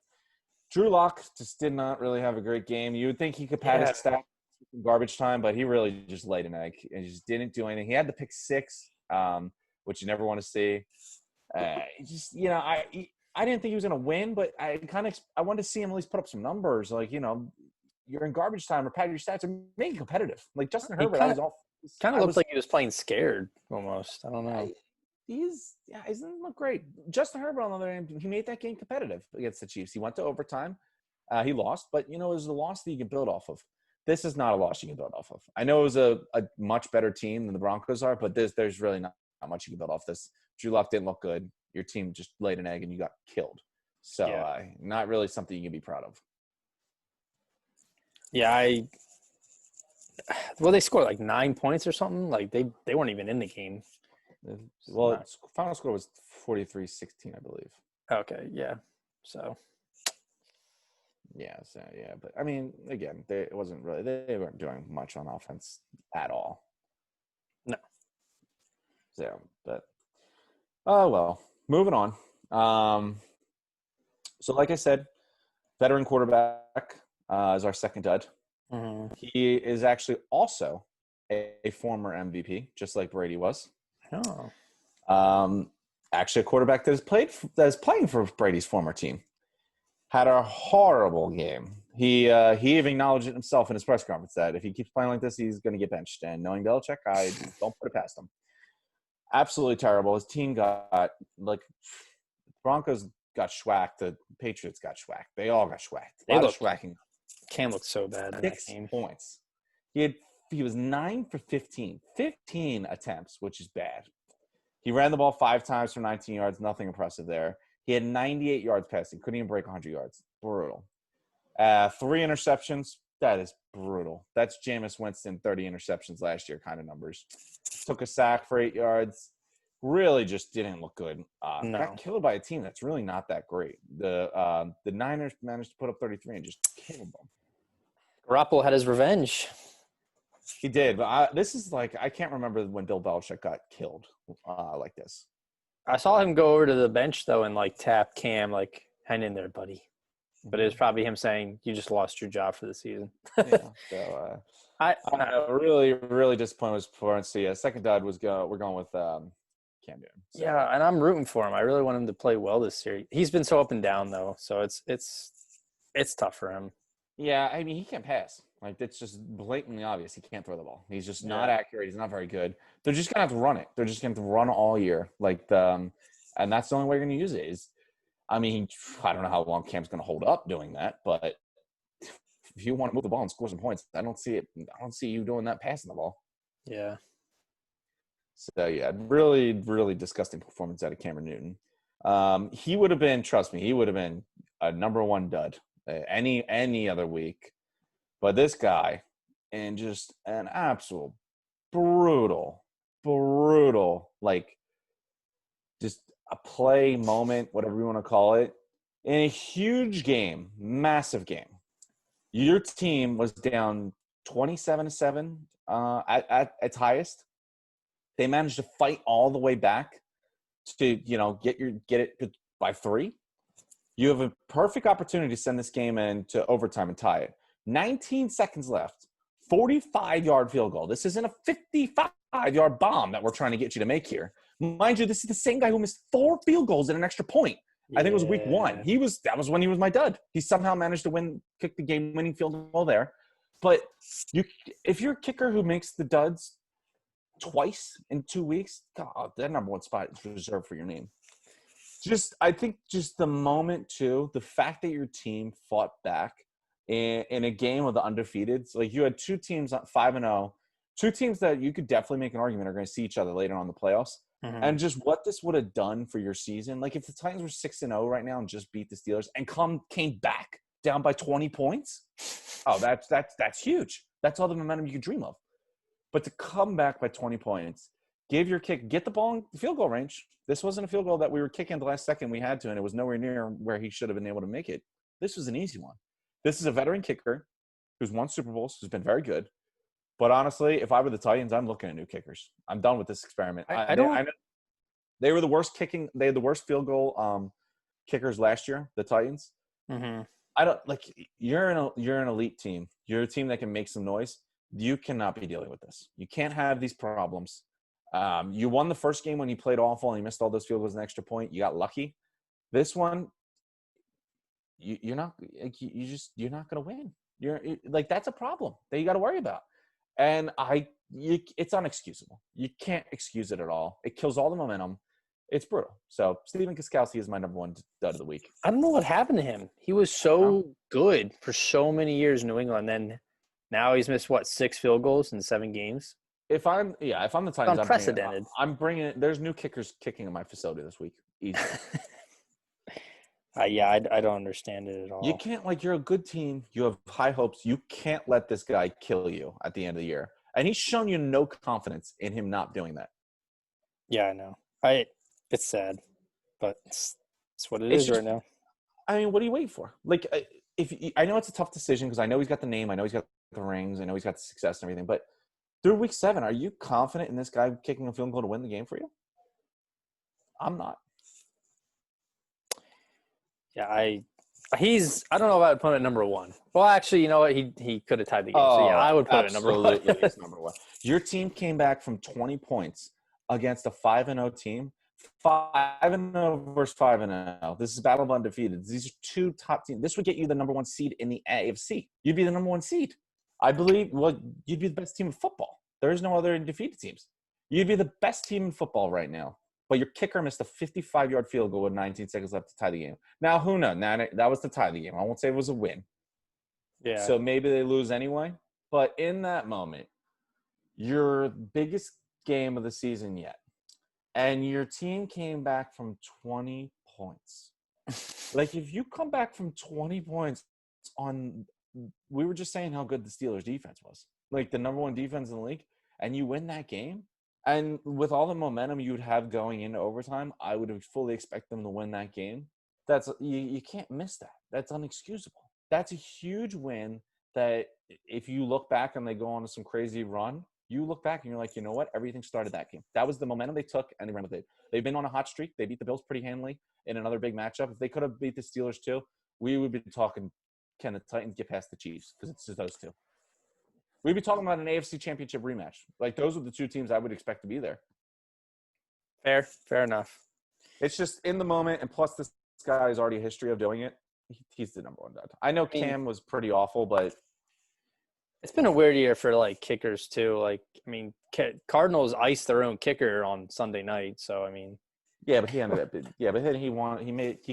Drew Lock just did not really have a great game. You would think he could pad his stats in garbage time, but he really just laid an egg and just didn't do anything. He had the pick six, which you never want to see. I didn't think he was going to win, but I wanted to see him at least put up some numbers. Like, you're in garbage time or pad your stats and make it competitive. Like Justin Herbert, kind of looked like he was playing scared almost. I don't know. He doesn't look great. Justin Herbert, on the other hand, he made that game competitive against the Chiefs. He went to overtime. He lost, but it was a loss that you can build off of. This is not a loss you can build off of. I know it was a much better team than the Broncos are, but there's really not much you can build off this. Drew Lock didn't look good. Your team just laid an egg and you got killed. So not really something you can be proud of. Yeah, they scored like 9 points or something. Like they weren't even in the game. Well, final score was 43-16, I believe. Okay, yeah. So. Yeah, but I mean, again, they weren't doing much on offense at all. No. So, but well, moving on. So like I said, veteran quarterback is our second dud. Mm-hmm. He is actually also a former MVP, just like Brady was. Oh. Actually, a quarterback that is playing for Brady's former team. Had a horrible game. He even acknowledged it himself in his press conference that if he keeps playing like this, he's going to get benched. And knowing Belichick, I don't put it past him. Absolutely terrible. His team got Broncos got schwacked. The Patriots got schwacked. They all got schwacked. A lot of schwacking. Cam looked so bad in that game. 6 points. He was 9 for 15. 15 attempts, which is bad. He ran the ball 5 times for 19 yards. Nothing impressive there. He had 98 yards passing. Couldn't even break 100 yards. Brutal. 3 interceptions. That is brutal. That's Jameis Winston, 30 interceptions last year kind of numbers. Took a sack for 8 yards. Really just didn't look good. No. Got killed by a team that's really not that great. The Niners managed to put up 33 and just killed them. Garoppolo had his revenge. He did, but this is like I can't remember when Bill Belichick got killed like this. I saw him go over to the bench though and tap Cam hang in there, buddy. But it was probably him saying, "You just lost your job for the season." Yeah. So I really, really disappointed with his performance. So yeah, second dud was we're going with Cam Newton. So. Yeah, and I'm rooting for him. I really want him to play well this year. He's been so up and down though, so it's tough for him. Yeah, I mean he can't pass. It's just blatantly obvious he can't throw the ball. He's just not accurate. He's not very good. They're just gonna have to run it. They're just gonna have to run all year. And that's the only way you're gonna use it. I don't know how long Cam's gonna hold up doing that, but if you want to move the ball and score some points, I don't see you doing that passing the ball. Yeah. So yeah, really, really disgusting performance out of Cameron Newton. He would have been, trust me, he would have been a number 1 dud any other week. But this guy, and just an absolute brutal, just a play moment, whatever you want to call it, in a huge game, massive game. Your team was down 27-7 at its highest. They managed to fight all the way back to get it by 3. You have a perfect opportunity to send this game into overtime and tie it. 19 seconds left, 45-yard field goal. This isn't a 55-yard bomb that we're trying to get you to make here. Mind you, this is the same guy who missed 4 field goals at an extra point. I think it was week 1. That was when he was my dud. He somehow managed to kick the game-winning field goal there. But if you're a kicker who makes the duds, twice in 2 weeks, God, that number one spot is reserved for your name. I think the moment too, the fact that your team fought back in a game of the undefeateds, like you had two teams 5-0, two teams that you could definitely make an argument are going to see each other later on in the playoffs. Mm-hmm. And just what this would have done for your season, like if the Titans were 6-0 right now and just beat the Steelers and came back down by 20 points, oh, that's huge. That's all the momentum you could dream of. But to come back by 20 points, get the ball in the field goal range. This wasn't a field goal that we were kicking at the last second we had to, and it was nowhere near where he should have been able to make it. This was an easy one. This is a veteran kicker who's won Super Bowls, who's been very good. But honestly, if I were the Titans, I'm looking at new kickers. I'm done with this experiment. I know they were the worst kicking. They had the worst field goal kickers last year. The Titans. Mm-hmm. I don't like. You're an elite team. You're a team that can make some noise. You cannot be dealing with this. You can't have these problems. You won the first game when you played awful and you missed all those field goals an extra point. You got lucky. This one, you're not going to win. You're like, that's a problem that you got to worry about. And it's unexcusable. You can't excuse it at all. It kills all the momentum. It's brutal. So Stephen Gostkowski is my number one dud of the week. I don't know what happened to him. He was so good for so many years in New England. Then now he's missed 6 field goals in 7 games. If I'm the Titans, unprecedented. I'm bringing it. There's new kickers kicking in my facility this week. Easy. I don't understand it at all. You can't, like, you're a good team. You have high hopes. You can't let this guy kill you at the end of the year. And he's shown you no confidence in him not doing that. Yeah, I know. It's sad, but it's what it is right now. I mean, what do you wait for? Like, I know it's a tough decision because I know he's got the name. I know he's got the rings. I know he's got the success and everything. But through week 7, are you confident in this guy kicking a field goal to win the game for you? I'm not. Yeah, I don't know about putting it at number 1. Well, actually, you know what? He could have tied the game. So yeah, I would put it at number 1. Absolutely, it's number 1. Your team came back from 20 points against a 5-0 team. 5-0 versus 5-0. This is battle of undefeated. These are two top teams. This would get you the number 1 seed in the AFC. You'd be the number 1 seed. I believe. Well, you'd be the best team in football. There is no other undefeated teams. You'd be the best team in football right now. But your kicker missed a 55-yard field goal with 19 seconds left to tie the game. Now, who knows? Now, that was to tie the game. I won't say it was a win. Yeah. So maybe they lose anyway. But in that moment, your biggest game of the season yet, and your team came back from 20 points. Like, if you come back from 20 points we were just saying how good the Steelers defense was. Like, the number 1 defense in the league, and you win that game. And with all the momentum you would have going into overtime, I would fully expect them to win that game. That's you can't miss that. That's unexcusable. That's a huge win that if you look back and they go on to some crazy run, you look back and you're like, you know what? Everything started that game. That was the momentum they took, and they ran with it. They've been on a hot streak. They beat the Bills pretty handily in another big matchup. If they could have beat the Steelers too, we would be talking, can the Titans get past the Chiefs? Because it's just those two. We'd be talking about an AFC Championship rematch. Like, those are the two teams I would expect to be there. Fair enough. It's just in the moment, and plus this guy has already a history of doing it. He's the number 1 dud. I know Cam was pretty awful, but it's been a weird year for, like, kickers too. Like, I mean, Cardinals iced their own kicker on Sunday night, so I mean. Yeah, but he ended up. Yeah, but then he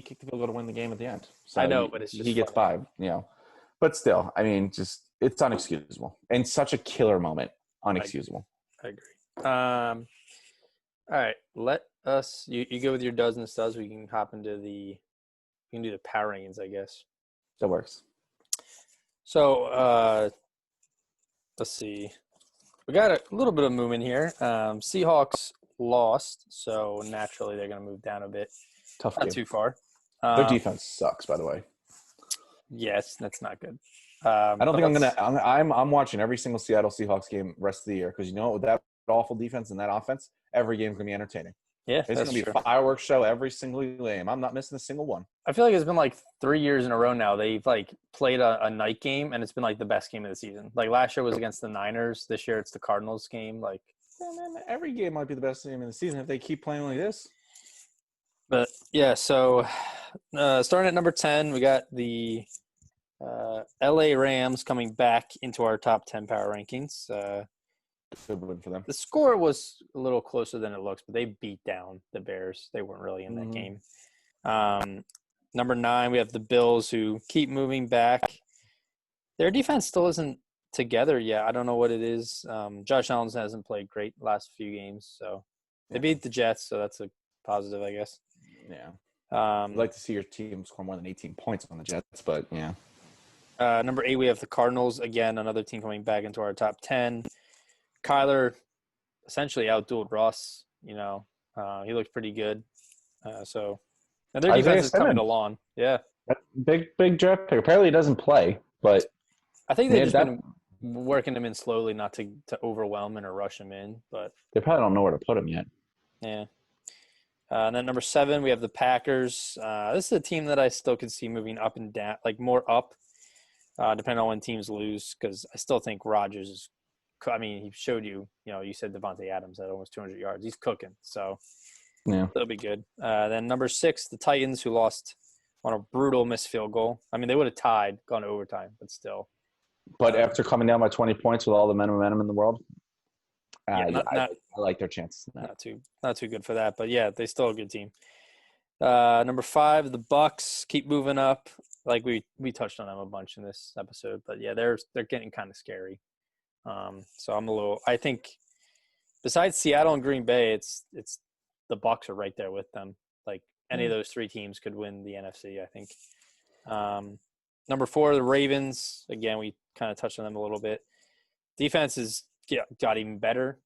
kicked the field goal to win the game at the end. So I know, but it's just he gets 5. You know, but still, I mean, just it's unexcusable and such a killer moment. Unexcusable. I agree. All right, let us. You go with your duds and studs. We can hop into we can do the power rankings, I guess. That works. So let's see. We got a little bit of movement here. Seahawks lost, so naturally they're going to move down a bit. Tough Not game. too far. Their defense sucks, by the way. Yes, that's not good. I don't think I'm watching every single Seattle Seahawks game rest of the year because you know what, with that awful defense and that offense, every game's going to be entertaining. Yeah, it's going to be a fireworks show every single game. I'm not missing a single one. I feel like it's been like 3 years in a row now. They've like played a night game, and it's been like the best game of the season. Like last year was against the Niners. This year it's the Cardinals game. Like, every game might be the best game of the season if they keep playing like this. But yeah, so starting at number 10, we got the LA Rams coming back into our top 10 power rankings. Good win for them. The score was a little closer than it looks, but they beat down the Bears. They weren't really in that Mm-hmm. game. Number 9, we have the Bills, who keep moving back. Their defense still isn't together yet. I don't know what it is. Josh Allen hasn't played great last few games, so they beat the Jets, so that's a positive, I guess. Yeah. I'd like to see your team score more than 18 points on the Jets, but yeah. Number 8, we have the Cardinals. Again, another team coming back into our top 10. Kyler essentially outdueled Russ. He looked pretty good. And their defense is coming along. Yeah. Big draft pick. Apparently he doesn't play, but I think they've just been working him in slowly, not to overwhelm him or rush him in. But they probably don't know where to put him yet. Yeah. And then number 7, we have the Packers. This is a team that I still could see moving up and down, like more up, depending on when teams lose, because I still think Rodgers is – I mean, he showed you said Devontae Adams had almost 200 yards. He's cooking, so yeah, that'll be good. Then number 6, the Titans, who lost on a brutal missed field goal. I mean, they would have tied, gone to overtime, but still. But after coming down by 20 points with all the momentum in the world, I like their chances. Not too good for that, but yeah, they still a good team. Number 5, the Bucks keep moving up. Like we touched on them a bunch in this episode, but yeah, they're getting kind of scary. So I think besides Seattle and Green Bay, it's the Bucks are right there with them. Like any of those 3 teams could win the NFC, I think. Number 4, the Ravens. Again, we kind of touched on them a little bit. Defense got even better.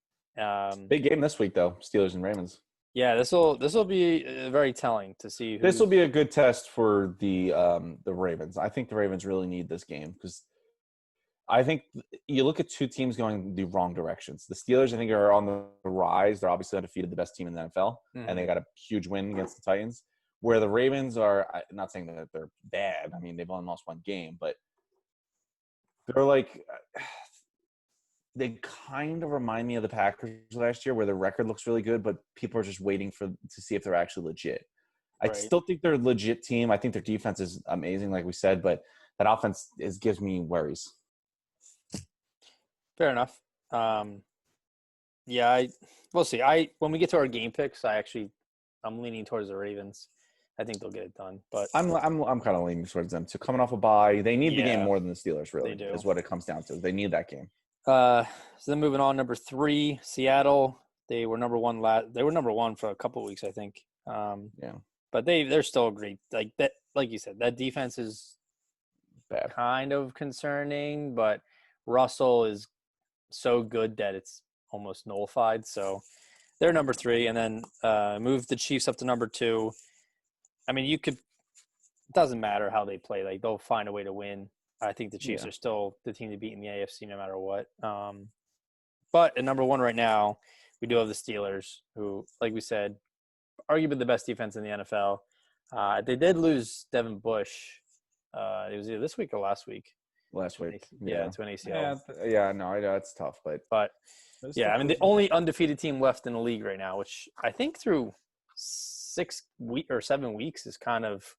Big game this week, though, Steelers and Ravens. Yeah, this will be very telling to see. This will be a good test for the Ravens. I think the Ravens really need this game because I think you look at 2 teams going the wrong directions. The Steelers, I think, are on the rise. They're obviously undefeated, the best team in the NFL, and they got a huge win against the Titans. Where the Ravens are, I'm not saying that they're bad. I mean, they've only lost 1 game, but they're like they kind of remind me of the Packers last year, where their record looks really good, but people are just waiting to see if they're actually legit. I still think they're a legit team. I think their defense is amazing, like we said, but that offense gives me worries. Fair enough. We'll see. When we get to our game picks, I'm leaning towards the Ravens. I think they'll get it done. But I'm kind of leaning towards them. So coming off a bye, they need the game more than the Steelers. Really, they do. Is what it comes down to. They need that game. So then moving on, number 3, Seattle. They were number 1 They were number 1 for a couple of weeks, I think. But they're still great. Like that, like you said, that defense is bad, kind of concerning. But Russell is so good that it's almost nullified. So they're number 3, and then move the Chiefs up to number 2. I mean, it doesn't matter how they play. Like they'll find a way to win. I think the Chiefs are still the team to beat in the AFC no matter what. But at number 1 right now, we do have the Steelers, who, like we said, arguably the best defense in the NFL. They did lose Devin Bush. It was either this week or last week. Last week. Yeah, to an ACL. Yeah, no, I know it's tough, but yeah, I mean the only undefeated team left in the league right now, which I think through 6 weeks or 7 weeks is kind of.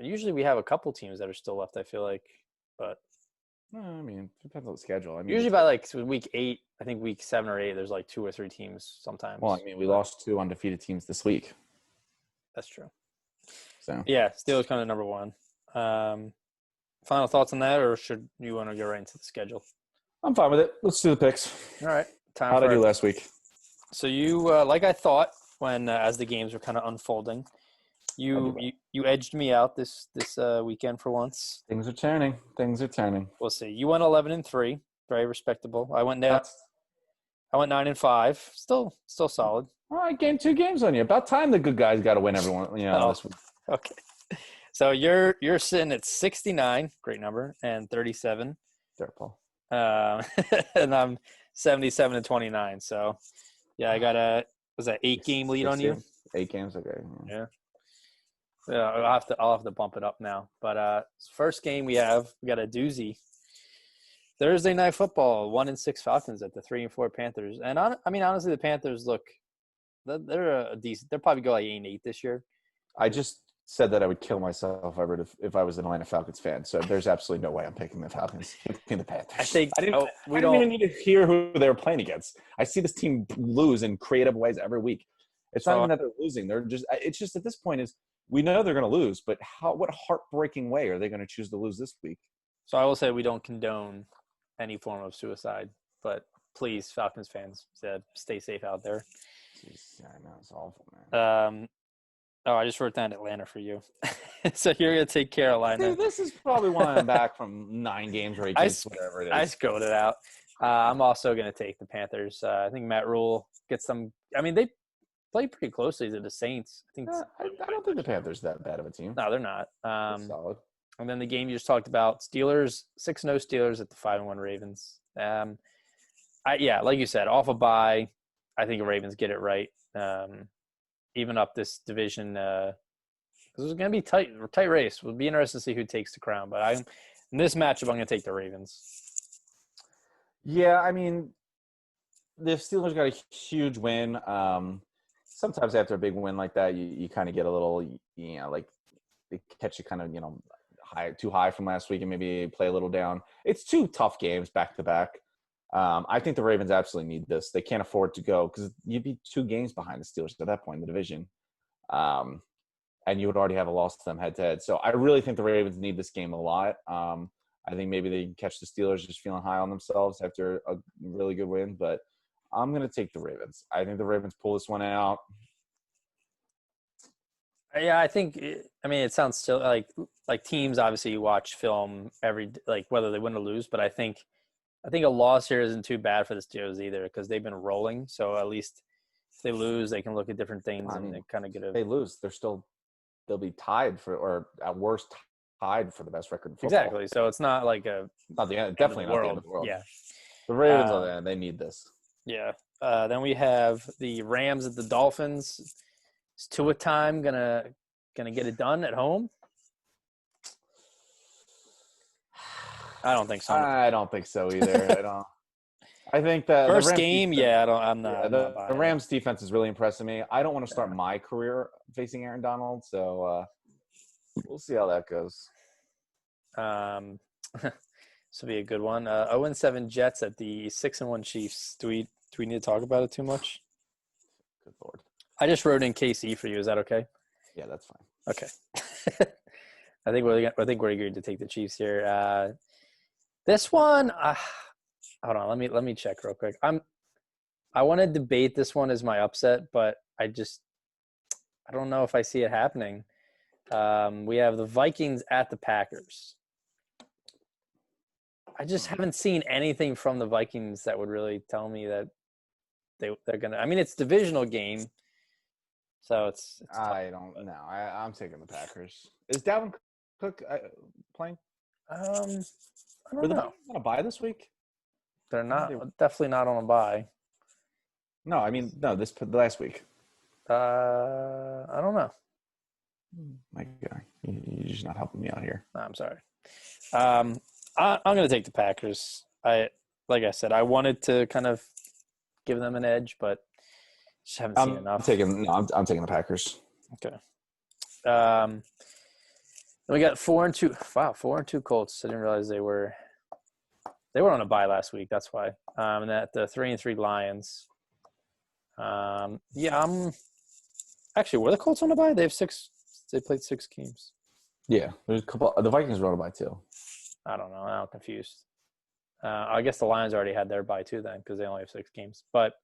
Usually we have a couple teams that are still left, I feel like, but I mean, it depends on the schedule. I mean, usually by like week 8, I think week 7 or 8, there's like 2 or 3 teams sometimes. Well, I mean, we lost 2 undefeated teams this week. That's true. So yeah, Steelers kind of number 1. Final thoughts on that, or should you want to go right into the schedule? I'm fine with it. Let's do the picks. All right. How did I do last week? So you, like I thought, when as the games were kind of unfolding, you edged me out this weekend for once. Things are turning. We'll see. You went 11-3, very respectable. I went 9-5, still solid. All right, gained 2 games on you. About time the good guys got to win everyone. This week. Okay. So you're sitting at 69, great number, and 37. There, Paul. And I'm 77-29. So yeah, I got a 8-game lead on you. 8 games, okay. Yeah. Yeah, I'll have to bump it up now. But first game we got a doozy. Thursday Night Football, 1-6 Falcons at the 3-4 Panthers. And honestly, the Panthers they're a decent. They'll probably go like 8-8 this year. I just said that I would kill myself if I was an Atlanta Falcons fan. So there's absolutely no way I'm picking the Falcons. I'm picking the Panthers. I think I didn't even need to hear who they were playing against. I see this team lose in creative ways every week. It's not even that they're losing. It's just at this point is we know they're going to lose, but what heartbreaking way are they going to choose to lose this week? So I will say we don't condone any form of suicide, but please, Falcons fans, stay safe out there. Jeez, yeah, I know it's awful, man. I just wrote down Atlanta for you. So you're going to take Carolina. Dude, this is probably why I'm back from 9 games or 8 games, whatever it is. I scrolled it out. I'm also going to take the Panthers. I think Matt Rule gets some – I mean, they played pretty closely to the Saints. I don't think the Panthers are that bad of a team. No, they're not. Solid. And then the game you just talked about, Steelers, 6-0 Steelers at the 5-1 Ravens. Like you said, off a bye, I think the Ravens get it right. Even up this division because it's going to be tight race. It'll be interesting to see who takes the crown. But in this matchup, I'm going to take the Ravens. Yeah, I mean, the Steelers got a huge win. Sometimes after a big win like that, you kind of get a little, like they catch you kind of, too high from last week and maybe play a little down. It's 2 tough games back to back. I think the Ravens absolutely need this. They can't afford to go because you'd be 2 games behind the Steelers at that point in the division. And you would already have a loss to them head-to-head. So I really think the Ravens need this game a lot. I think maybe they can catch the Steelers just feeling high on themselves after a really good win. But I'm going to take the Ravens. I think the Ravens pull this one out. Yeah, I think it sounds still like teams obviously you watch film whether they win or lose, but I think a loss here isn't too bad for the Steelers either because they've been rolling. So at least if they lose, they can look at different things and they kind of get If they lose, they'll be tied or at worst tied for the best record in football. Exactly. So it's not like definitely not the end of the world. Yeah. The Ravens, they need this. Yeah. Then we have the Rams at the Dolphins. Is Tua time gonna get it done at home? I don't think so. I don't think so either. I think that first game, I'm not. The Rams defense is really impressing me. I don't want to start my career facing Aaron Donald, so we'll see how that goes. This will be a good one. 0-7 Jets at the 6-1 Chiefs. Do we need to talk about it too much? Good Lord. I just wrote in KC for you. Is that okay? Yeah, that's fine. Okay. I think we're agreed to take the Chiefs here. This one, hold on. Let me check real quick. I want to debate this one as my upset, but I don't know if I see it happening. We have the Vikings at the Packers. I just haven't seen anything from the Vikings that would really tell me that they're gonna. I mean, it's a divisional game, so it's I don't know. I'm taking the Packers. Is Dalvin Cook playing? I don't Were the know. Vikings on a bye this week? They're not definitely not on a bye. No, I mean this last week. I don't know. My guy, you're just not helping me out here. No, I'm sorry. I'm going to take the Packers. Like I said, I wanted to kind of give them an edge, but just haven't seen enough. I'm taking the Packers. Okay. Then we got 4-2. Wow, 4-2 Colts. I didn't realize they were on a bye last week. That's why. And at the 3-3 Lions. I'm actually, were the Colts on a bye? They played 6 games. Yeah, there's a couple. The Vikings were on a bye too. I don't know. I'm confused. I guess the Lions already had their bye too then because they only have 6 games. But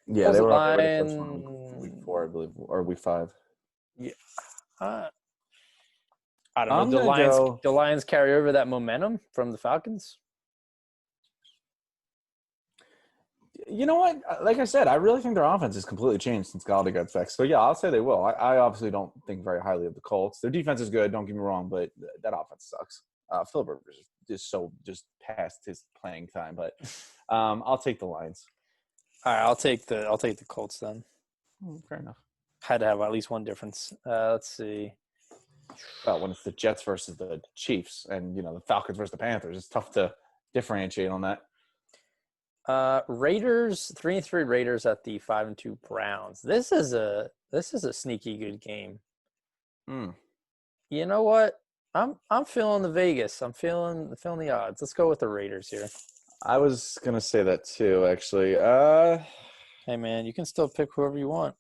yeah, they were on the first one week 4, I believe, or week 5. Yeah. I don't know. The Lions carry over that momentum from the Falcons? You know what? Like I said, I really think their offense has completely changed since Galladay got fixed. So, yeah, I'll say they will. I obviously don't think very highly of the Colts. Their defense is good, don't get me wrong, but that offense sucks. Philip Rivers is just past his playing time. But I'll take the Lions. All right, I'll take the Colts then. Fair enough. Had to have at least one difference. Let's see. Well, when it's the Jets versus the Chiefs and, the Falcons versus the Panthers, it's tough to differentiate on that. Raiders 3-3 Raiders at the 5-2 Browns. This is a sneaky good game. Mm. You know what? I'm feeling the Vegas. I'm feeling the odds. Let's go with the Raiders here. I was gonna say that too, actually. Hey man, you can still pick whoever you want.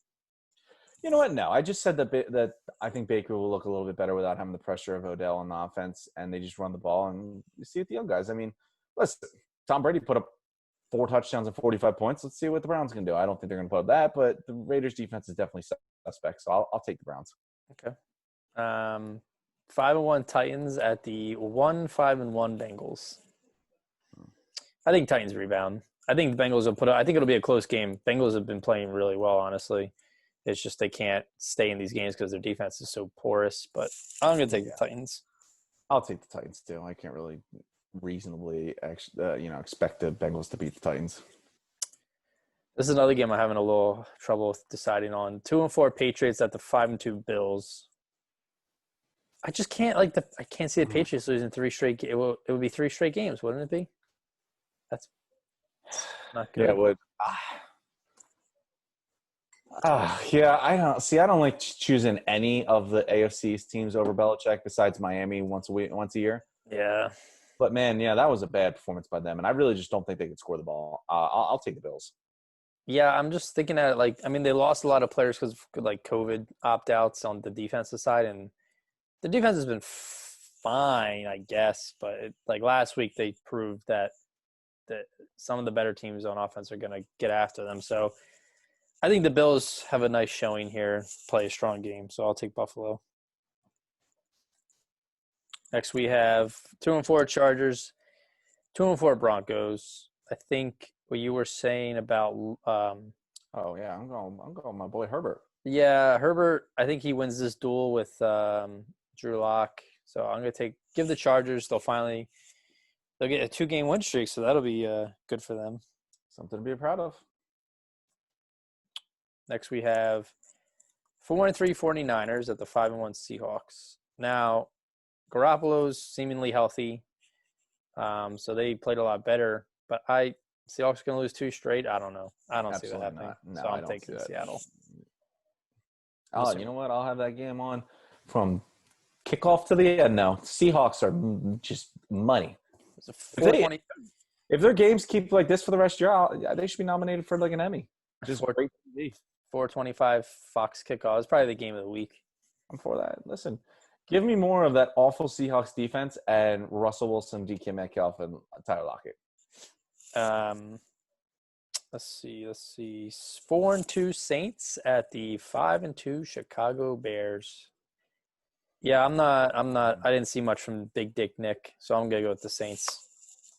You know what? No, I just said that I think Baker will look a little bit better without having the pressure of Odell on the offense, and they just run the ball and you see it the young guys. I mean, listen, Tom Brady put up 4 touchdowns and 45 points. Let's see what the Browns can do. I don't think they're going to put up that, but the Raiders defense is definitely suspect, so I'll take the Browns. Okay. 5-1 Titans at the 1-5-1 Bengals. I think Titans rebound. I think the Bengals will put up. I think it'll be a close game. Bengals have been playing really well, honestly. It's just they can't stay in these games because their defense is so porous. But I'm going to take the Titans. I'll take the Titans too. I can't really reasonably expect the Bengals to beat the Titans. This is another game I'm having a little trouble with deciding on. 2-4 Patriots at the 5-2 Bills. I just can't I can't see the Patriots losing 3 straight. It would be 3 straight games, wouldn't it be? That's not good. Yeah, it would. Yeah, I don't like choosing any of the AFC's teams over Belichick besides Miami once a year. Yeah. But man, yeah, that was a bad performance by them, and I really just don't think they could score the ball. I'll take the Bills. Yeah, I'm just thinking at they lost a lot of players because of COVID opt-outs on the defensive side, and the defense has been fine, I guess. But last week, they proved that some of the better teams on offense are going to get after them. So I think the Bills have a nice showing here, play a strong game. So I'll take Buffalo. Next, we have 2-4 Chargers, 2-4 Broncos. I think what you were saying about oh yeah, I'm going my boy Herbert. Yeah, Herbert, I think he wins this duel with Drew Lock. So I'm going to give the Chargers. They'll get a 2-game win streak, so that'll be good for them. Something to be proud of. Next we have 4-3 49ers at the 5-1 Seahawks. Now, Garoppolo's seemingly healthy, so they played a lot better. But Seahawks going to lose 2 straight? I don't know. I don't see that happening. No, so I'm taking Seattle. Oh, you know what? I'll have that game on from kickoff to the end now. Seahawks are just money. If their games keep like this for the rest of the year, they should be nominated for an Emmy. Just 4:25 Fox kickoff. It's probably the game of the week. I'm for that. Listen, give me more of that awful Seahawks defense and Russell Wilson, DK Metcalf, and Tyler Lockett. Let's see. 4-2 Saints at the 5-2 Chicago Bears. Yeah, I'm not. I didn't see much from Big Dick Nick, so I'm gonna go with the Saints.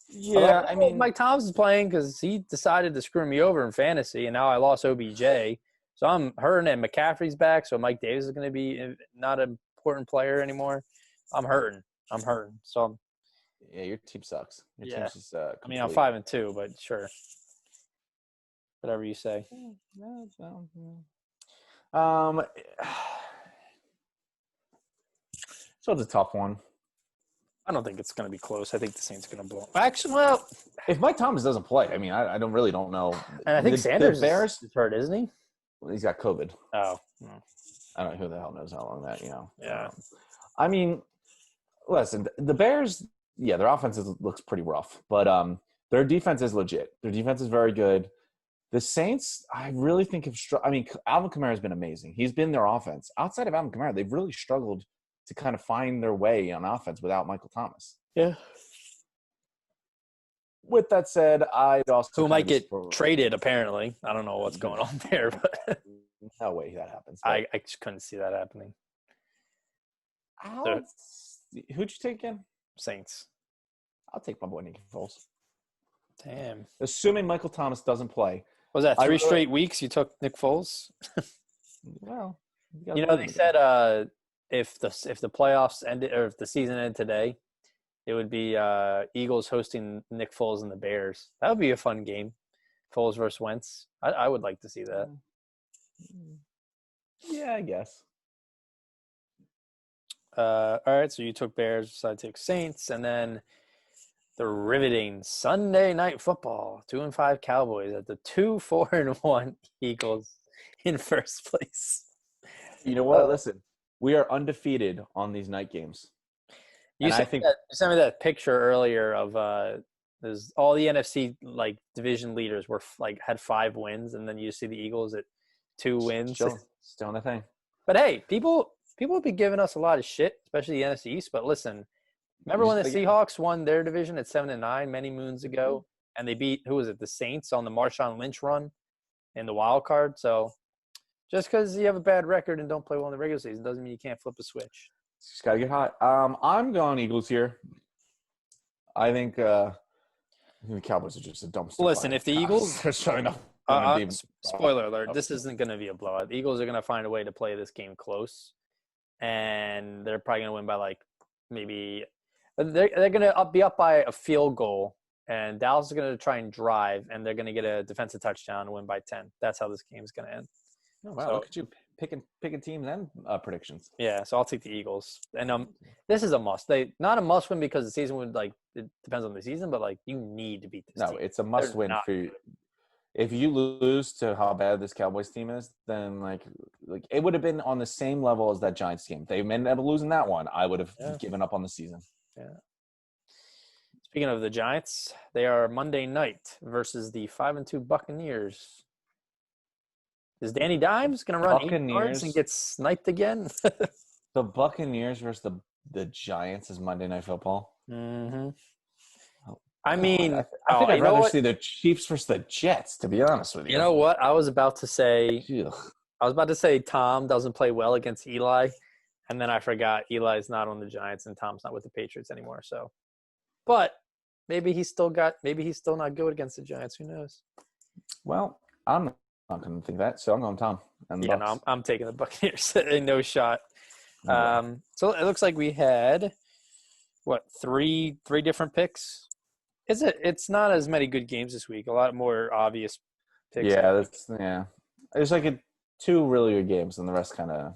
Yeah, I mean, Mike Thomas is playing because he decided to screw me over in fantasy, and now I lost OBJ. So I'm hurting, and McCaffrey's back, so Mike Davis is going to be not an important player anymore. I'm hurting. So yeah, your team sucks. Your team's just, I mean, I'm 5-2, but sure, whatever you say. So it's a tough one. I don't think it's going to be close. I think the Saints are going to blow. Actually, well, if Mike Thomas doesn't play, I mean, I don't know. And I think Sanders is hurt, isn't he? Well, he's got COVID. Oh. I don't know who the hell knows how long that, Yeah. I mean, listen, the Bears, yeah, their offense looks pretty rough, but their defense is legit. Their defense is very good. The Saints, I really think Alvin Kamara has been amazing. He's been their offense. Outside of Alvin Kamara, they've really struggled to kind of find their way on offense without Michael Thomas. Yeah. With that said, I'd also who might get traded. Apparently, I don't know what's going on there, but no way that happens. I just couldn't see that happening. Who'd you take again? Saints. I'll take my boy Nick Foles. Damn. Assuming Michael Thomas doesn't play. Was that 3 straight weeks you took Nick Foles? Well, they said if the playoffs ended or if the season ended today, it would be Eagles hosting Nick Foles and the Bears. That would be a fun game. Foles versus Wentz. I would like to see that. Yeah, I guess. All right, so you took Bears, decided to take Saints, and then the riveting Sunday Night Football. 2-5 Cowboys at the 2-4-1 Eagles in first place. You know what? Listen, We are undefeated on these night games. You sent me that picture earlier of there's all the NFC like division leaders were like had 5 wins, and then you see the Eagles at 2 wins. Still on the thing. But hey, people have been giving us a lot of shit, especially the NFC East. But listen, remember when the Seahawks won their division at 7-9 many moons ago, and they beat the Saints on the Marshawn Lynch run in the wild card? So just because you have a bad record and don't play well in the regular season doesn't mean you can't flip a switch. Just gotta get hot. I'm going Eagles here. I think the Cowboys are just a dumpster. Listen, if the Eagles, they're showing up. Spoiler alert: this isn't going to be a blowout. The Eagles are going to find a way to play this game close, and they're probably going to win by like maybe they're going to be up by a field goal, and Dallas is going to try and drive, and they're going to get a defensive touchdown and win by 10. That's how this game is going to end. Oh, wow, look at you picking teams and predictions. Yeah, so I'll take the Eagles, and this is a must. Not a must win because the season would it depends on the season, but like you need to beat this. No, team. It's a must win for you. If you lose to how bad this Cowboys team is, then like it would have been on the same level as that Giants game. If they ended up losing that one, I would have given up on the season. Yeah. Speaking of the Giants, they are Monday night versus the 5-2 Buccaneers. Is Danny Dimes going to run 8 yards and get sniped again? The Buccaneers versus the Giants is Monday Night Football. Mm-hmm. I mean, I think I'd rather see the Chiefs versus the Jets, to be honest with you. You know what? I was about to say Tom doesn't play well against Eli, and then I forgot Eli's not on the Giants and Tom's not with the Patriots anymore. So, but maybe he's still not good against the Giants. Who knows? Well, I'm not going to think that, so I'm going Tom. No, I'm taking the Buccaneers. No shot. So it looks like we had three different picks. It's not as many good games this week. A lot more obvious picks. Yeah, There's like 2 really good games, and the rest kind of.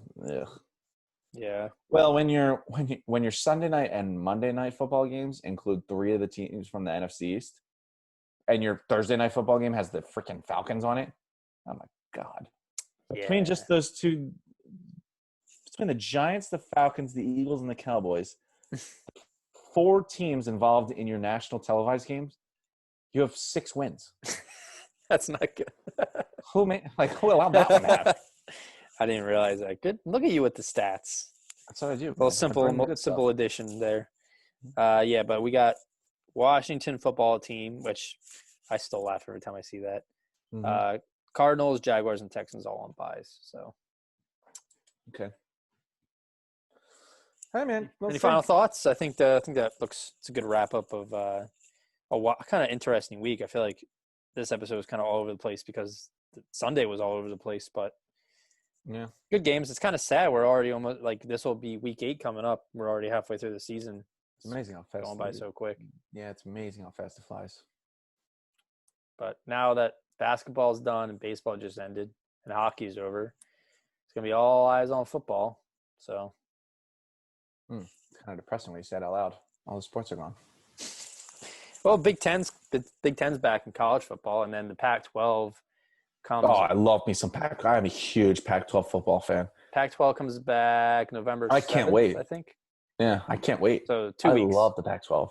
Yeah. Well, when your Sunday night and Monday night football games include 3 of the teams from the NFC East, and your Thursday night football game has the freaking Falcons on it. Oh my God! Between just those 2, between the Giants, the Falcons, the Eagles, and the Cowboys. 4 teams involved in your national televised games, you have 6 wins. That's not good. Who allowed that one to happen? I didn't realize that. Good. Look at you with the stats. That's what I do. Well, simple addition there. But we got Washington football team, which I still laugh every time I see that. Mm-hmm. Cardinals, Jaguars, and Texans all on buys. So. Okay. Hey man, any final thoughts? I think that it's a good wrap up of a kind of interesting week. I feel like this episode was kind of all over the place because Sunday was all over the place, but yeah, good games. It's kind of sad. We're already almost this will be week 8 coming up. We're already halfway through the season. It's amazing how fast going by so quick. Yeah, it's amazing how fast it flies. But now that basketball's done and baseball just ended and hockey's over, it's gonna be all eyes on football. So. It's kind of depressing when you say it out loud. All the sports are gone. Well, Big Ten's back in college football, and then the Pac-12 comes. Oh, I love me some Pac. I'm a huge Pac-12 football fan. Pac-12 comes back November 7th, I can't wait. I think. Yeah, I can't wait. So 2 weeks. I love the Pac-12.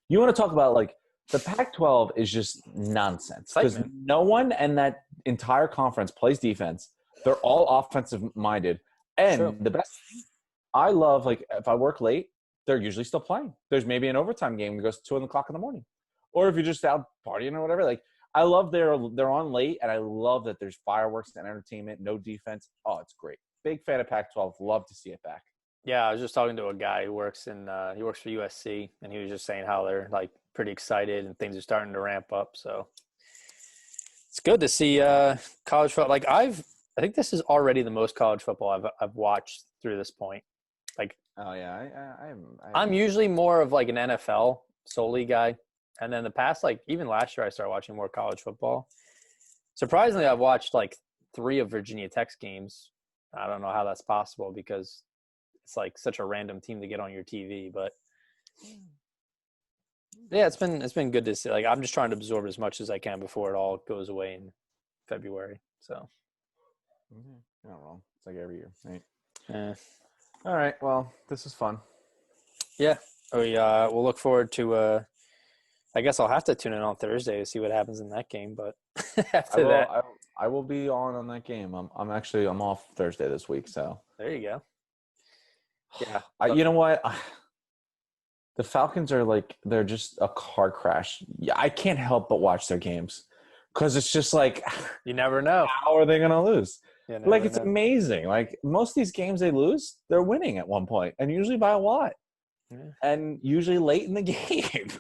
You want to talk about the Pac-12 is just nonsense because no one in that entire conference plays defense. They're all offensive minded, and the best thing. I love, if I work late, they're usually still playing. There's maybe an overtime game that goes to 2 o'clock in the morning. Or if you're just out partying or whatever, I love they're on late, and I love that there's fireworks and entertainment, no defense. Oh, it's great. Big fan of Pac-12. Love to see it back. Yeah, I was just talking to a guy who works for USC, and he was just saying how they're, pretty excited and things are starting to ramp up. So it's good to see college football. I think this is already the most college football I've watched through this point. Oh yeah, I'm usually more of an NFL solely guy, and then the past even last year I started watching more college football. Surprisingly, I've watched 3 of Virginia Tech's games. I don't know how that's possible because it's such a random team to get on your TV, but yeah, it's been good to see. I'm just trying to absorb as much as I can before it all goes away in February. So not wrong. It's every year, right? Yeah. All right. Well, this was fun. Yeah. We'll look forward to. I guess I'll have to tune in on Thursday to see what happens in that game. But after that, I will be on that game. I'm off Thursday this week, so there you go. Yeah. you know what? The Falcons are like they're just a car crash. Yeah, I can't help but watch their games because it's just like You never know. how are they going to lose? You Like never it's know. amazing. Like most of these games they lose, they're winning at one point, and usually by a lot, and usually late in the game,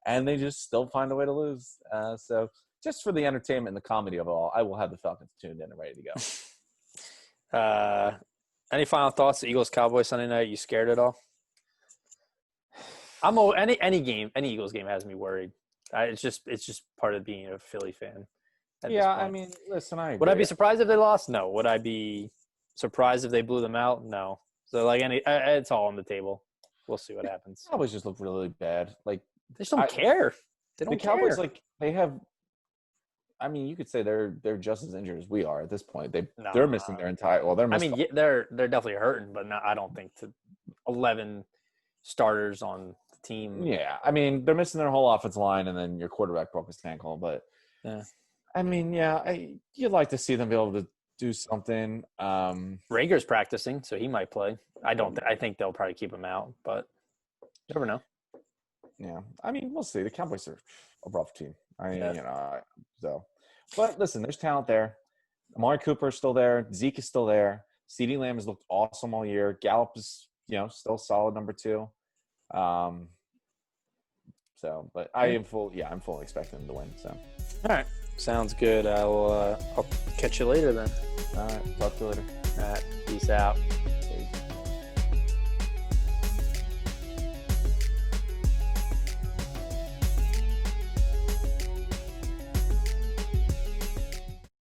and they just still find a way to lose. So just for the entertainment and the comedy of it all, I will have the Falcons tuned in and ready to go. Any final thoughts? Eagles Cowboys Sunday night. You scared at all? Any Eagles game has me worried. It's just part of being a Philly fan. Yeah, I mean, listen, would I be surprised if they lost? No. Would I be surprised if they blew them out? No. So it's all on the table. We'll see what happens. Cowboys just look really bad. Like they just don't care. They don't the Cowboys care. like they have. I mean, you could say they're just as injured as we are at this point. They're missing their entire. Well, they're missing. I mean, they're definitely hurting, but I don't think 11 starters on the team. Yeah, I mean, they're missing their whole offensive line, and then your quarterback broke his ankle. But yeah. I mean, you'd like to see them be able to do something. Rager's practicing, so he might play. I think they'll probably keep him out, but you never know. Yeah, I mean, we'll see. The Cowboys are a rough team. But listen, there's talent there. Amari Cooper is still there. Zeke is still there. CeeDee Lamb has looked awesome all year. Gallup is, still solid number 2. But I'm fully expecting them to win. So, all right. Sounds good. I'll catch you later then. All right. Talk to you later. All right. Peace out.